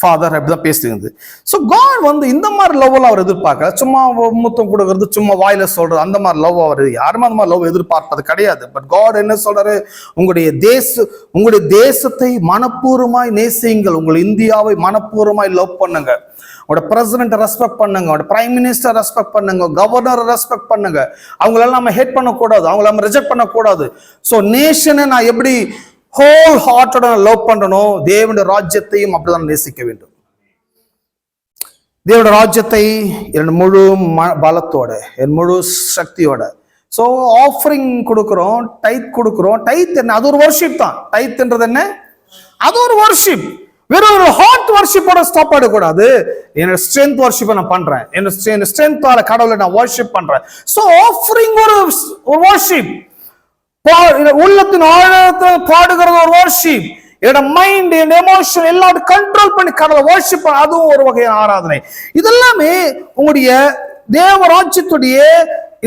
father அப்படிதான் பேசுகிறது. ஸோ காட் வந்து இந்த மாதிரி லவ் அவர் எதிர்பார்க்கல. சும்மா முத்தம் கொடுக்கறது, சும்மா வாயில சொல்றது, அந்த மாதிரி லவ் அவர் யாருமே அந்த மாதிரி லவ் எதிர்பார்ப்பது கிடையாது. பட் காட் என்ன சொல்றாரு, உங்களுடைய தேசத்தை மனப்பூர்வமாய் நேசியுங்கள், உங்கள் இந்தியாவை மனப்பூர்வமாய் லவ் பண்ணுங்க, உங்களோட பிரசிடென்ட் ரெஸ்பெக்ட் பண்ணுங்க, உங்களோட பிரைம் மினிஸ்டர் ரெஸ்பெக்ட் பண்ணுங்க, கவர்னர் ரெஸ்பெக்ட் பண்ணுங்க. அவங்களெல்லாம் நம்ம ஹேட் பண்ணக்கூடாது, அவங்கள நம்ம ரிஜெக்ட் பண்ணக்கூடாது. ஸோ நேஷனை நான் எப்படி ஹோல் ஹார்ட்டோட லவ் பண்ணணும், தேவனுடைய ராஜ்யத்தையும் அப்படிதான் நேசிக்க வேண்டும். தேவனுடைய ராஜ்யத்தை என் முழு பலத்தோட, என் முழு சக்தியோட. ஸோ ஆஃபரிங் கொடுக்குறோம், டைத் கொடுக்குறோம். டைத் என்ன? அது ஒரு வர்ஷிப் தான். டைத்ன்றது என்ன? அது ஒரு வர்ஷிப். வெறும் ஒரு ஹார்ட் வர்ஷிப்போட ஸ்டாப் ஆடக்கூடாது. என்னோட ஸ்ட்ரென்த் வர்ஷிப்பை நான் பண்றேன், என்னோட ஸ்ட்ரென்த்தால கடவுளை நான் வர்ஷிப் பண்றேன். ஸோ ஆஃபரிங் ஒரு வர்ஷிப். உள்ளத்தின் ஆழத்தில் பாடுகிறது ஒரு வர்ஷிப். என்னோட மைண்ட், என்னோட எமோஷன் எல்லாம் கண்ட்ரோல் பண்ணி கடவுளை வர்ஷிப் பண்ண, அதுவும் ஒரு வகையான ஆராதனை. இதெல்லாமே உங்களுடைய தேவராஜ்யத்துடைய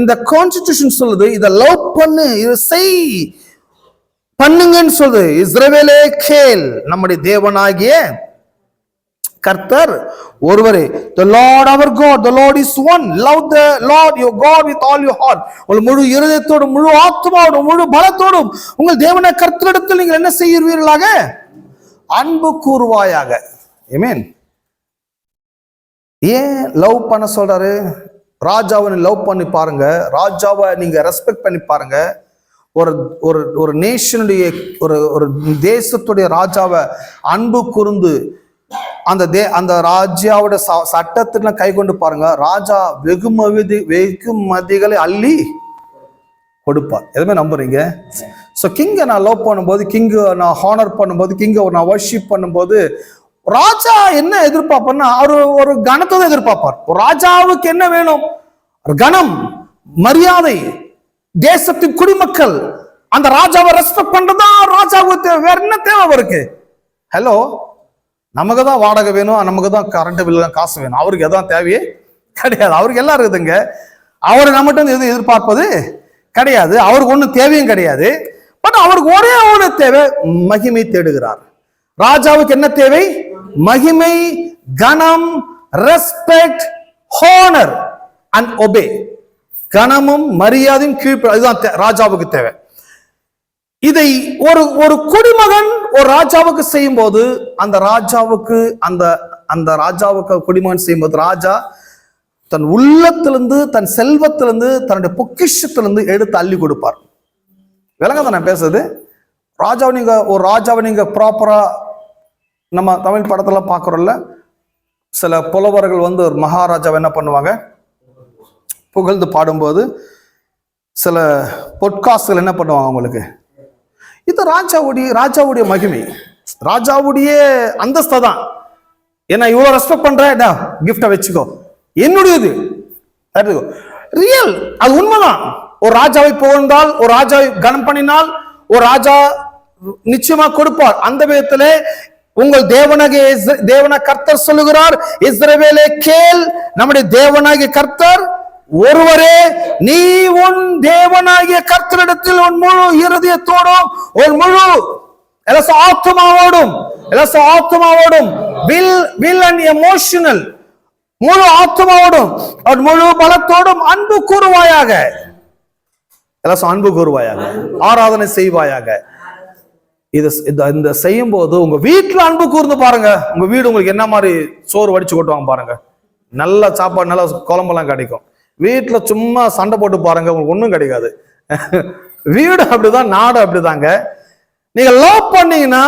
இந்த கான்ஸ்டிடியூஷன் சொல்லுது, இதை லவ் பண்ணு, இதை செய் பண்ணுங்கன்னு சொல்லுது. இஸ்ரவேலே கேள், நம்முடைய தேவனாகிய கர்த்தர் ஒருவரே. The Lord our God, the Lord is one. Love the Lord your God with all your heart. உங்கள் முழு இருதயத்தோடும், முழு ஆத்மாவோடும், முழு பலத்தோடும் உங்கள் தேவனாகிய கர்த்தரிடத்தில் நீங்கள் என்ன செய்வீர்களாக? அன்பு கூறுவாயாக. ஆமென். ஏன் லவ் பண்ண சொல்றாரு? ராஜாவை லவ் பண்ணி பாருங்க, ராஜாவை நீங்க ரெஸ்பெக்ட் பண்ணி பாருங்க. ஒரு நேஷனுடைய ஒரு தேசத்துடைய ராஜாவை அன்பு கூர்ந்து அந்த ராஜாவோட சட்டத்துல கை கொண்டு பாருங்க. ராஜா வெகுமதிகளை அள்ளி கொடுப்பார். எதுவுமே நம்புறீங்க? ஸோ கிங்கை நான் லவ் பண்ணும்போது, கிங்கை நான் ஹானர் பண்ணும்போது, கிங்கை நான் வர்ஷிப் பண்ணும்போது, ராஜா என்ன எதிர்பார்ப்பார்னா ஒரு கணத்தை தான் எதிர்பார்ப்பார். ஒரு ராஜாவுக்கு என்ன வேணும்? கணம், மரியாதை, தேசத்தின் குடிமக்கள் அந்த ராஜாவை ரெஸ்பெக்ட் பண்றதா ராஜாவுக்கு தேவை. வேற என்ன தேவை அவருக்கு? ஹலோ, நமக்கு தான் வாடகை வேணும், நமக்கு தான் கரண்ட் பில்லு காசு வேணும். அவருக்கு எதாவது தேவையே கிடையாது. அவருக்கு எல்லாம் இருக்குதுங்க. அவர் நம்மகிட்ட எதுவும் எதிர்பார்ப்பது கிடையாது. அவருக்கு ஒன்றும் தேவையும் கிடையாது. பட் அவருக்கு ஒரே ஒரு தேவை, மகிமை தேடுகிறார். ராஜாவுக்கு என்ன தேவை? மகிமை, கனம், ரெஸ்பெக்ட், ஹானர் அண்ட் ஒபே. கனமும் மரியாதையும் கீழ்ப்ப, இதுதான் ராஜாவுக்கு தேவை. இதை ஒரு குடிமகன் ஒரு ராஜாவுக்கு செய்யும் போது, அந்த ராஜாவுக்கு குடிமகன் செய்யும் போது, ராஜா தன் உள்ளத்திலிருந்து, தன் செல்வத்திலிருந்து, தன்னுடைய பொக்கிஷத்திலிருந்து எடுத்து அள்ளி கொடுப்பார். விளங்க நான் பேசுறது? ஒரு ராஜாவை நீங்க ப்ராப்பரா, நம்ம தமிழ் படத்துல பாக்குறோம்ல, சில புலவர்கள் வந்து ஒரு மகாராஜாவை என்ன பண்ணுவாங்க, புகழ்ந்து பாடும்போது சில பொட்காஸ்ட்கள் என்ன பண்ணுவாங்க உங்களுக்கு, இது ராஜாவுடைய மகிமை, ராஜாவுடைய அந்தஸ்தை தான். ஏன்னா இவ்வளவு ரெஸ்பெக்ட் பண்ற, கிஃப்டை வச்சுக்கோ, என்னுடையது. ரியல், அது உண்மைதான். ஒரு ராஜாவை புகழ்ந்தால், ஒரு ராஜாவை கனம் பண்ணினால், ஒரு ராஜா நிச்சயமா கொடுப்பார். அந்த விதத்திலே உங்கள் தேவனாகிய கர்த்தர் சொல்லுகிறார், இஸ்ரவேலே கேள், நம்முடைய தேவனாகிய கர்த்தர் ஒருவரே. நீ உன் தேவனாகிய கர்த்தரிடத்தில் உன் முழு இருதயத்தோடும், உன் முழு ஆத்மாவோடும், வில் அண்ட் எமோஷனல், முழு ஆத்மாவோடும் முழு பலத்தோடும் அன்பு கூறுவாயாக. அன்பு கூறுவாயாக, ஆராதனை செய்வாயாக. இந்த செய்யும் போது உங்க வீட்டுல அன்பு கூர்ந்து பாருங்க. உங்க வீடு உங்களுக்கு என்ன மாதிரி சோறு வடிச்சு கொட்டுவாங்க பாருங்க. நல்ல சாப்பாடு, நல்ல குழம்பெல்லாம் கிடைக்கும். வீட்டுல சும்மா சண்டை போட்டு பாருங்க, உங்களுக்கு ஒண்ணும் கிடைக்காது. வீடு அப்படிதான், நாடு அப்படிதாங்க. நீங்க லவ் பண்ணீங்கன்னா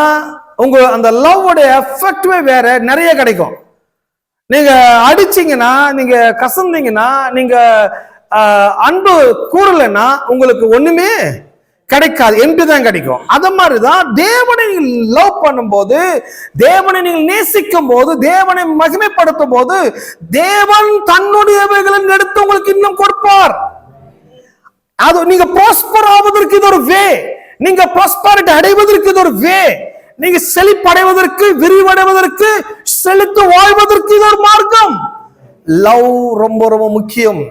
உங்க அந்த லவ்வோட எஃபெக்ட்வே வேற, நிறைய கிடைக்கும். நீங்க அடிச்சீங்கன்னா, நீங்க கசந்தீங்கன்னா, நீங்க அன்பு கூறலைன்னா உங்களுக்கு ஒண்ணுமே கிடைக்காது, எம்பி தான் கிடைக்கும். அத மாதிரிதான் தேவனை நீங்கள் லவ் பண்ணும்போது, தேவனை நீங்கள் நேசிக்கும் போது, தேவனை மகிமைப்படுத்தும் போது, தேவன் தன்னுடையவைகளின் எடுத்து உங்களுக்கு இன்னும் கொடுப்பார். அது நீங்க ப்ராஸ்பர் ஆவதற்கு இது ஒரு வே, நீங்க ப்ராஸ்பரிட்டி அடைவதற்கு இது ஒரு வே, நீங்க செழிப்படைவதற்கு, விரிவடைவதற்கு, செழித்து வாழ்வதற்கு இது ஒரு மார்க்கம். லவ் ரொம்ப ரொம்ப முக்கியம்.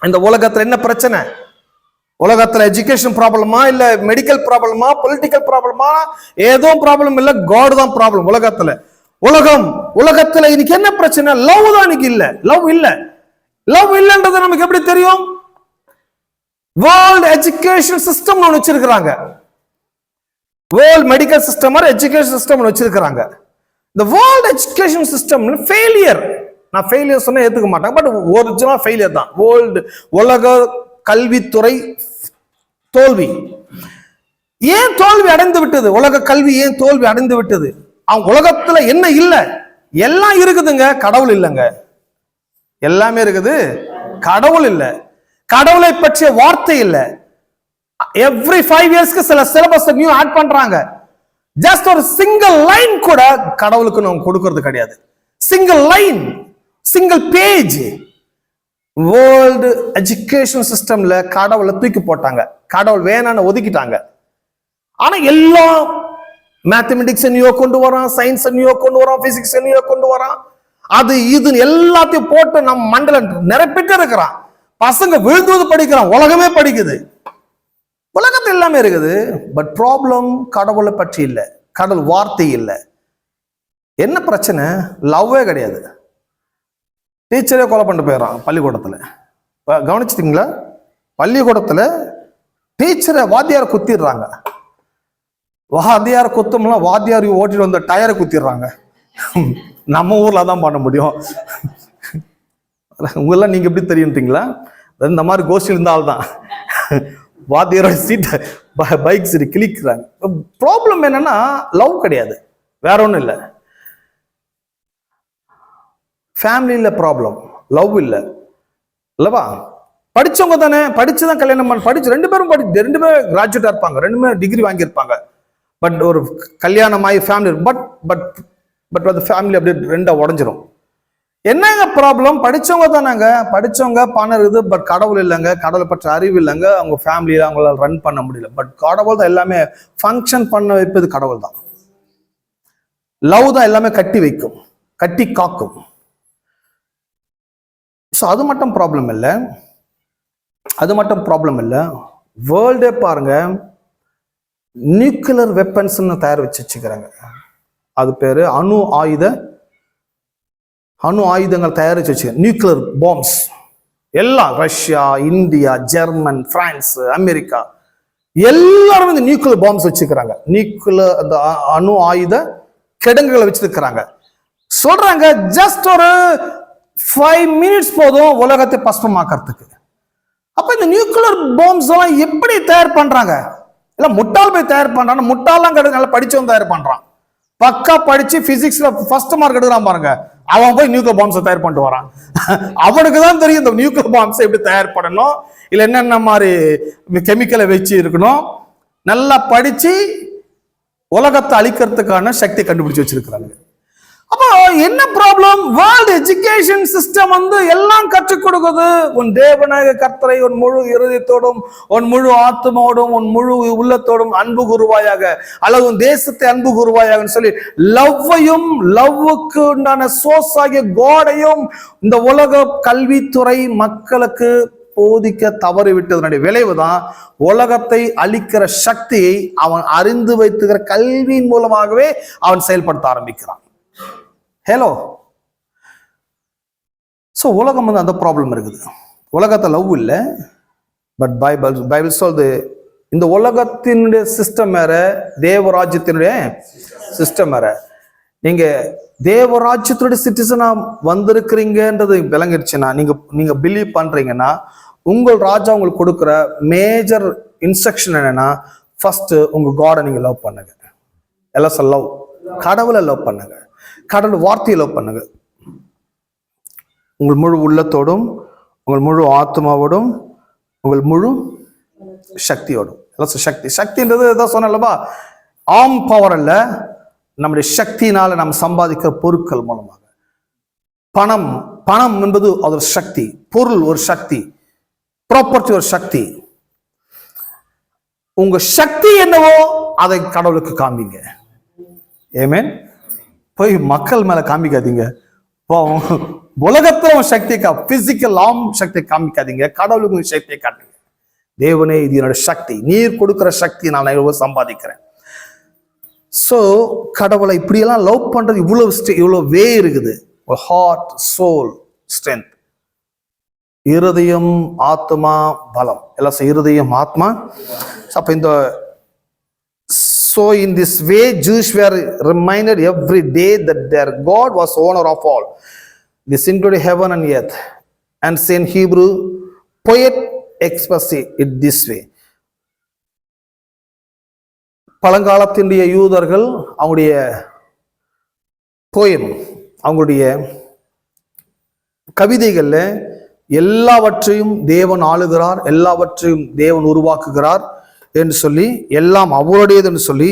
இந்த உலகத்துல என்ன பிரச்சனை? உலகத்துல எஜுகேஷன் ப்ராப்ளமா, இல்ல மெடிக்கல் ப்ராப்ளமா, பொலிட்டிக்கல் ப்ராப்ளமா, ஏதோ ப்ராப்ளம் இல்ல, காட் தான் ப்ராப்ளம். உலகத்துல உலகத்துல இன்னைக்கு என்ன பிரச்சனை? லவ் தான் இன்னைக்கு இல்ல. லவ் இல்லன்றது நமக்கு எப்படி தெரியும்? வேர்ல்ட் எஜுகேஷன் சிஸ்டம் ஒன்று வச்சிருக்கிறாங்க. World medical system education system வச்சிருக்கிறாங்க. இந்த வேர்ல்ட் எஜுகேஷன் சிஸ்டம் ஃபெயிலியர். நான் ஃபெயிலியர் சொன்னா ஏத்துக்க மாட்டேன், பட் ஒரிஜினல் ஃபெயிலியர் தான். உலக கல்வித்துறை தோல்வி. ஏன் தோல்வி அடைந்து விட்டது? உலக கல்வி ஏன் தோல்வி அடைந்து விட்டது? அவங்க உலகத்துல என்ன இல்ல? எல்லாம் இருக்குதுங்க, கடவுள் இல்லைங்க. எல்லாமே இருக்குது, கடவுள் இல்ல. கடவுளை பற்றிய வார்த்தை இல்ல. எவ்ரி 5 இயர்ஸ்க்கு சில சிலபஸ் நியூ ஆட் பண்றாங்க. ஜஸ்ட் ஒரு சிங்கிள் லைன் கூட கடவுளுக்கு நம்ம கொடுக்கிறது கிடையாது. Single line, single page. World education சிஸ்டம்ல கடவுளை தூக்கி போட்டாங்க. கடவுள் வேணான்னு ஒதுக்கிட்டாங்க. ஆனா எல்லாம் மேத்தமெட்டிக்ஸ் நியூ கொண்டு வரான், சயின்ஸ் நியூ கொண்டு வரான், பிசிக்ஸ் நியூ கொண்டு வரான். அது இது எல்லாத்தையும் போட்டு நம்ம மண்டல நிரப்பிட்டு இருக்கிறான். பசங்க விழுந்து படிக்கிறான், உலகமே படிக்குது. உலகத்தில் எல்லாமே இருக்குது, பட் ப்ராப்ளம் கடவுளை பற்றி இல்லை, கடவுள் வார்த்தை இல்லை. என்ன பிரச்சனை? லவ்வே கிடையாது. டீச்சரே கொலை பண்ணிட்டு போயிடறான் பள்ளிக்கூடத்துல. கவனிச்சிட்டீங்களா? பள்ளிக்கூடத்துல டீச்சரை வாத்தியார் குத்திடுறாங்க. வாத்தியார் குத்தம்லாம் வாத்தியார் ஓட்டிட்டு வந்த டயரை குத்திடுறாங்க. நம்ம ஊர்ல தான் பண்ண முடியும். உங்களெல்லாம் நீங்க எப்படி தெரியுன்றீங்களா? இந்த மாதிரி கோஷ்டியில் இருந்தால் தான் வாத்தியாரோட சீட்டை பைக் சரி கிளிக்கிறாங்க. ப்ராப்ளம் என்னன்னா லவ் கிடையாது, வேற ஒன்றும் இல்லை. ஃபேமிலியில ப்ராப்ளம், லவ் இல்லை. இல்லவா? படிச்சவங்க தானே, படிச்சுதான் கல்யாணம் பண்ண, படிச்சு ரெண்டு பேரும் கிராஜுவேட்டா இருப்பாங்க, ரெண்டுமே டிகிரி வாங்கியிருப்பாங்க. பட் ஒரு கல்யாணம் ஆகி ஃபேமிலி பட் அந்த ஃபேமிலி அப்படியே ரெண்டா உடஞ்சிரும். என்னங்க ப்ராப்ளம்? படிச்சவங்க தானாங்க, படிச்சவங்க பணம் இருக்குது, பட் கடவுள் இல்லைங்க, கடவுளை பற்றி அறிவு இல்லைங்க, அவங்க ஃபேமிலியில அவங்களால ரன் பண்ண முடியல. பட் கடவுள் தான் எல்லாமே ஃபங்க்ஷன் பண்ண வைப்பது, கடவுள் தான். லவ் தான் எல்லாமே கட்டி வைக்கும், கட்டி காக்கும். ஸோ அது மட்டும் ப்ராப்ளம் இல்லை, அது மட்டும் ப்ராப்ளம் இல்லை. வேர்ல்டே பாருங்க, நியூக்ளியர் வெப்பன்ஸ்ன்னு தயார் வச்சுக்கிறாங்க. அது பேரு அணு ஆயுதங்கள் தயாரிச்சு வச்சு, நியூக்ளியர் பாம்ஸ் எல்லாம். Russia, India, German, France, America எல்லாரும் இந்த நியூக்ளியர் பாம்ஸ் வச்சுக்கிறாங்க. நியூக்ளியர் அந்த அணு ஆயுத கிடங்குகளை வச்சிருக்கிறாங்க. சொல்றாங்க ஜஸ்ட் ஒரு 5 மினிட்ஸ் போதும் உலகத்தை பஸ்பமாக்கிறதுக்கு. அப்ப இந்த நியூக்ளியர் பாம்ஸ் எல்லாம் எப்படி தயார் பண்றாங்க? இல்ல முட்டாள் போய் தயார் பண்றாங்க. முட்டாள்லாம் கிடையாது, நல்லா படிச்சவன் தயார் பண்றான். பக்கா படிச்சு பிசிக்ஸ்ல ஃபர்ஸ்ட் மார்க் எடுக்கிறான் பாருங்க, அவன் போய் நியூக்ளியர் பாம்ஸ் தயார் பண்ணிட்டு வரான். அவனுக்கு தான் தெரியும் இந்த நியூக்ளியர் பாம்ஸ் எப்படி தயார் பண்ணணும், இல்ல என்னென்ன மாதிரி கெமிக்கலை வச்சு இருக்கணும். நல்லா படிச்சு உலகத்தை அழிக்கிறதுக்கான சக்தி கண்டுபிடிச்சு வச்சிருக்கிறாங்க. அப்போ என்ன ப்ராப்ளம்? வேர்ல்டு எஜுகேஷன் சிஸ்டம் எல்லாம் கற்றுக் கொடுக்குது. உன் தேவனாக கர்த்தரை உன் முழு இருதயத்தோடும், உன் முழு ஆத்மாவோடும், உன் முழு உள்ளத்தோடும் அன்பு கூறுவாயாக, அல்லது உன் தேசத்தை அன்பு கூறுவாயாக சொல்லி லவ்வையும், லவ்வுக்கு உண்டான சோர்ஸ் ஆகிய காடையும் இந்த உலக கல்வித்துறை மக்களுக்கு போதிக்க தவறிவிட்டதனுடைய விளைவுதான் உலகத்தை அழிக்கிற சக்தியை அவன் அறிந்து வைத்துக்கிற கல்வியின் மூலமாகவே அவன் செயல்படுத்த ஆரம்பிக்கிறான். ஹலோ. ஸோ உலகம் அந்த ப்ராப்ளம் இருக்குது. உலகத்தை லவ் இல்லை, பட் பைபிள் சொல்லுது இந்த உலகத்தினுடைய சிஸ்டம் வேற, தேவராஜ்யத்தினுடைய சிஸ்டம் வேற. நீங்க தேவராஜ்யத்தினுடைய சிட்டிசனா வந்திருக்கிறீங்கன்றது விளங்கிடுச்சுன்னா, நீங்க பிலீவ் பண்றீங்கன்னா, உங்கள் ராஜா உங்களுக்கு கொடுக்குற மேஜர் இன்ஸ்ட்ரக்ஷன் என்னன்னா, ஃபர்ஸ்ட் உங்க காடை நீங்க லவ் பண்ணுங்க. எல்லாம் லவ், கடவுளை லவ் பண்ணுங்க, கடவுள் வார்த்தையை லவ் பண்ணுங்க. உங்கள் முழு உள்ளத்தோடும், உங்கள் முழு ஆத்மாவோடும், உங்கள் முழு சக்தியோடும். சக்தின்றது ஏதாவது சொன்னல்லவா, ஆம் பவர் அல்ல, நம்முடைய சக்தியினால நம்ம சம்பாதிக்கிற பொருட்கள் மூலமாக. பணம் என்பது அது ஒரு சக்தி, பொருள் ஒரு சக்தி, ப்ராப்பர்ட்டி ஒரு சக்தி. உங்க சக்தி என்னவோ அதை கடவுளுக்கு காமிங்க. ஆமென். போய் மக்கள் மேல காமிக்காதீங்க. உலகத்துல சக்தி பிசிக்கல் சக்தி காமிக்காதீங்க, கடவுளுக்கு சக்தியை காட்டுங்க. தேவனே இது என்னோட சக்தி, நீர் கொடுக்கிற சக்தி நான் சம்பாதிக்கிறேன். ஸோ கடவுளை இப்படியெல்லாம் லவ் பண்றது இவ்வளோ வே இருக்குது. ஹார்ட், சோல், ஸ்ட்ரென்த், இருதயம், ஆத்மா, பலம், எல்லாம் இருதயம், ஆத்மா. அப்ப இந்த so in this way Jews were reminded every day that their God was owner of all. This included heaven and earth. And Saint Hebrew poet expressed it this way. பழங்காலத்தினுடைய யூதர்கள் அவங்களுடைய போயம், அவங்களுடைய கவிதைகள்ல எல்லாவற்றையும் தேவன் ஆளுகிறார், எல்லாவற்றையும் தேவன் உருவாக்குகிறார் என்று சொல்லி, எல்லாம் அவருடையது என்று சொல்லி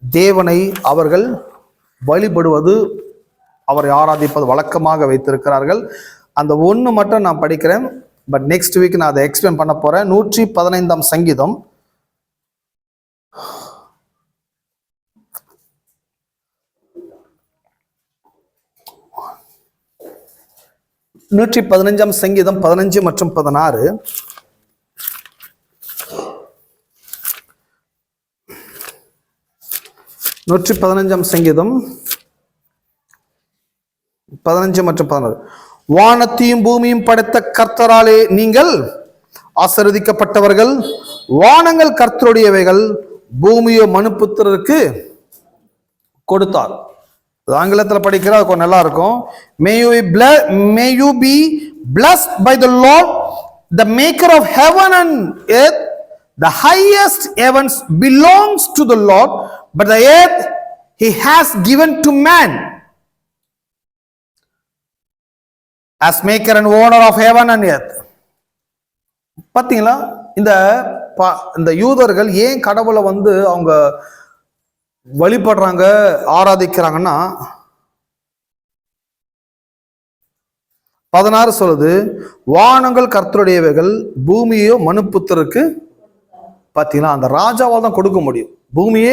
தேவனை அவர்கள் வழிபடுவது, அவரை ஆராதிப்பது வழக்கமாக வைத்திருக்கிறார்கள். அந்த ஒன்று மட்டும் நான் படிக்கிறேன், பட் நெக்ஸ்ட் வீக் நான் அதை எக்ஸ்பிளைன் பண்ண போறேன். 115 சங்கீதம் 115 சங்கீதம் 15 மற்றும் 16. சங்கீதம் 15 மற்றும் 16. வானத்தையும் பூமியும் படைத்த கர்த்தராலே நீங்கள் ஆசீர்வதிக்கப்பட்டவர்கள். வானங்கள் கர்த்தருடையவைகள், பூமியோ மனுபுத்திரருக்கு கொடுத்தார். ஆங்கிலத்தில் படிக்கிற கொஞ்சம் நல்லா இருக்கும். May you be blessed by the Lord, the maker of heaven and earth. The highest heavens belongs to the Lord, but the earth he has given to man. As maker and owner of heaven and earth. பாத்தீங்களா, இந்த யூதர்கள் ஏன் கடவுளை அவங்க வழிபடுறாங்க, ஆராதிக்கிறாங்கன்னா, 16 சொல்லுது, வானங்கள் கர்த்தருடையவைகள், பூமியோ மனுபுத்திரருக்கு. பார்த்தீங்கன்னா, அந்த ராஜாவால் தான் கொடுக்க முடியும். பூமியே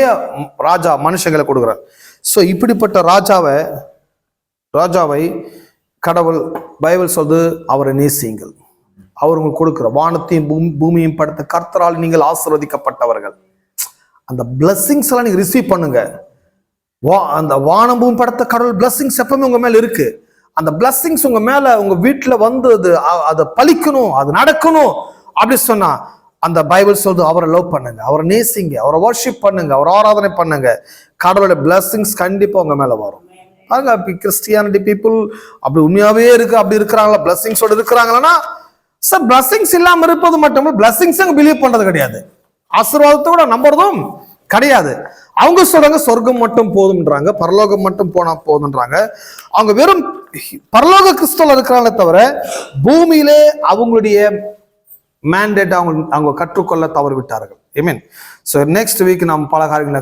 ராஜா மனுஷங்களை கொடுக்குறார். ஸோ இப்படிப்பட்ட ராஜாவை கடவுள் பைபிள் சொல்லுது, அவரை நேசியுங்கள், அவர் உங்களுக்கு கொடுக்குற வானத்தையும் பூமியையும் படைத்த கர்த்தரால் நீங்கள் ஆசீர்வதிக்கப்பட்டவர்கள். அந்த பிளஸ்ஸிங்ஸ் எல்லாம் நீங்க ரிசீவ் பண்ணுங்க. அந்த வானமும் படைத்த கடவுள் பிளஸ்ஸிங்ஸ் எப்பவுமே உங்க மேல இருக்கு. அந்த பிளஸ்ஸிங்ஸ் உங்க மேல, உங்க வீட்டுல அது பலிக்கணும், அது நடக்கணும் அப்படி சொன்னா, அந்த பைபிள் சொல்றது அவரை லவ் பண்ணுங்க, அவரை நேசிங்க, அவரை வர்ஷிப் பண்ணுங்க, அவரை ஆராதனை பண்ணுங்க. கடவுளோட பிளஸ்ஸிங்ஸ் கண்டிப்பா உங்க மேல வரும். பாருங்க, கிறிஸ்டியானிட்டி பீப்புள் அப்படி உண்மையாவே அப்படி இருக்கிறாங்களா, பிளஸ்ஸிங்ஸோட இருக்கிறாங்களா? சார், பிளஸ்ஸிங்ஸ் இல்லாம இருப்பது மட்டும் பிளஸ்ஸிங்ஸ் பிலீவ் பண்றது கிடையாது, ஆசீர்வாதத்தோட நம்புறதும் கிடையாது. அவங்க சொல்றாங்க சொர்க்கம் மட்டும் போதும்ன்றாங்க, பரலோகம் மட்டும் போனா போதும்ன்றாங்க. அவங்க வெறும் பரலோக கிறிஸ்துவ இருக்கிறாங்களே தவிர பூமியிலே அவங்களுடைய மேண்டேட் அவங்க கற்றுக்கொள்ள தவறு விட்டார்கள். ஐ மீன், ஸோ நெக்ஸ்ட் வீக் நாம் பல காரியங்களை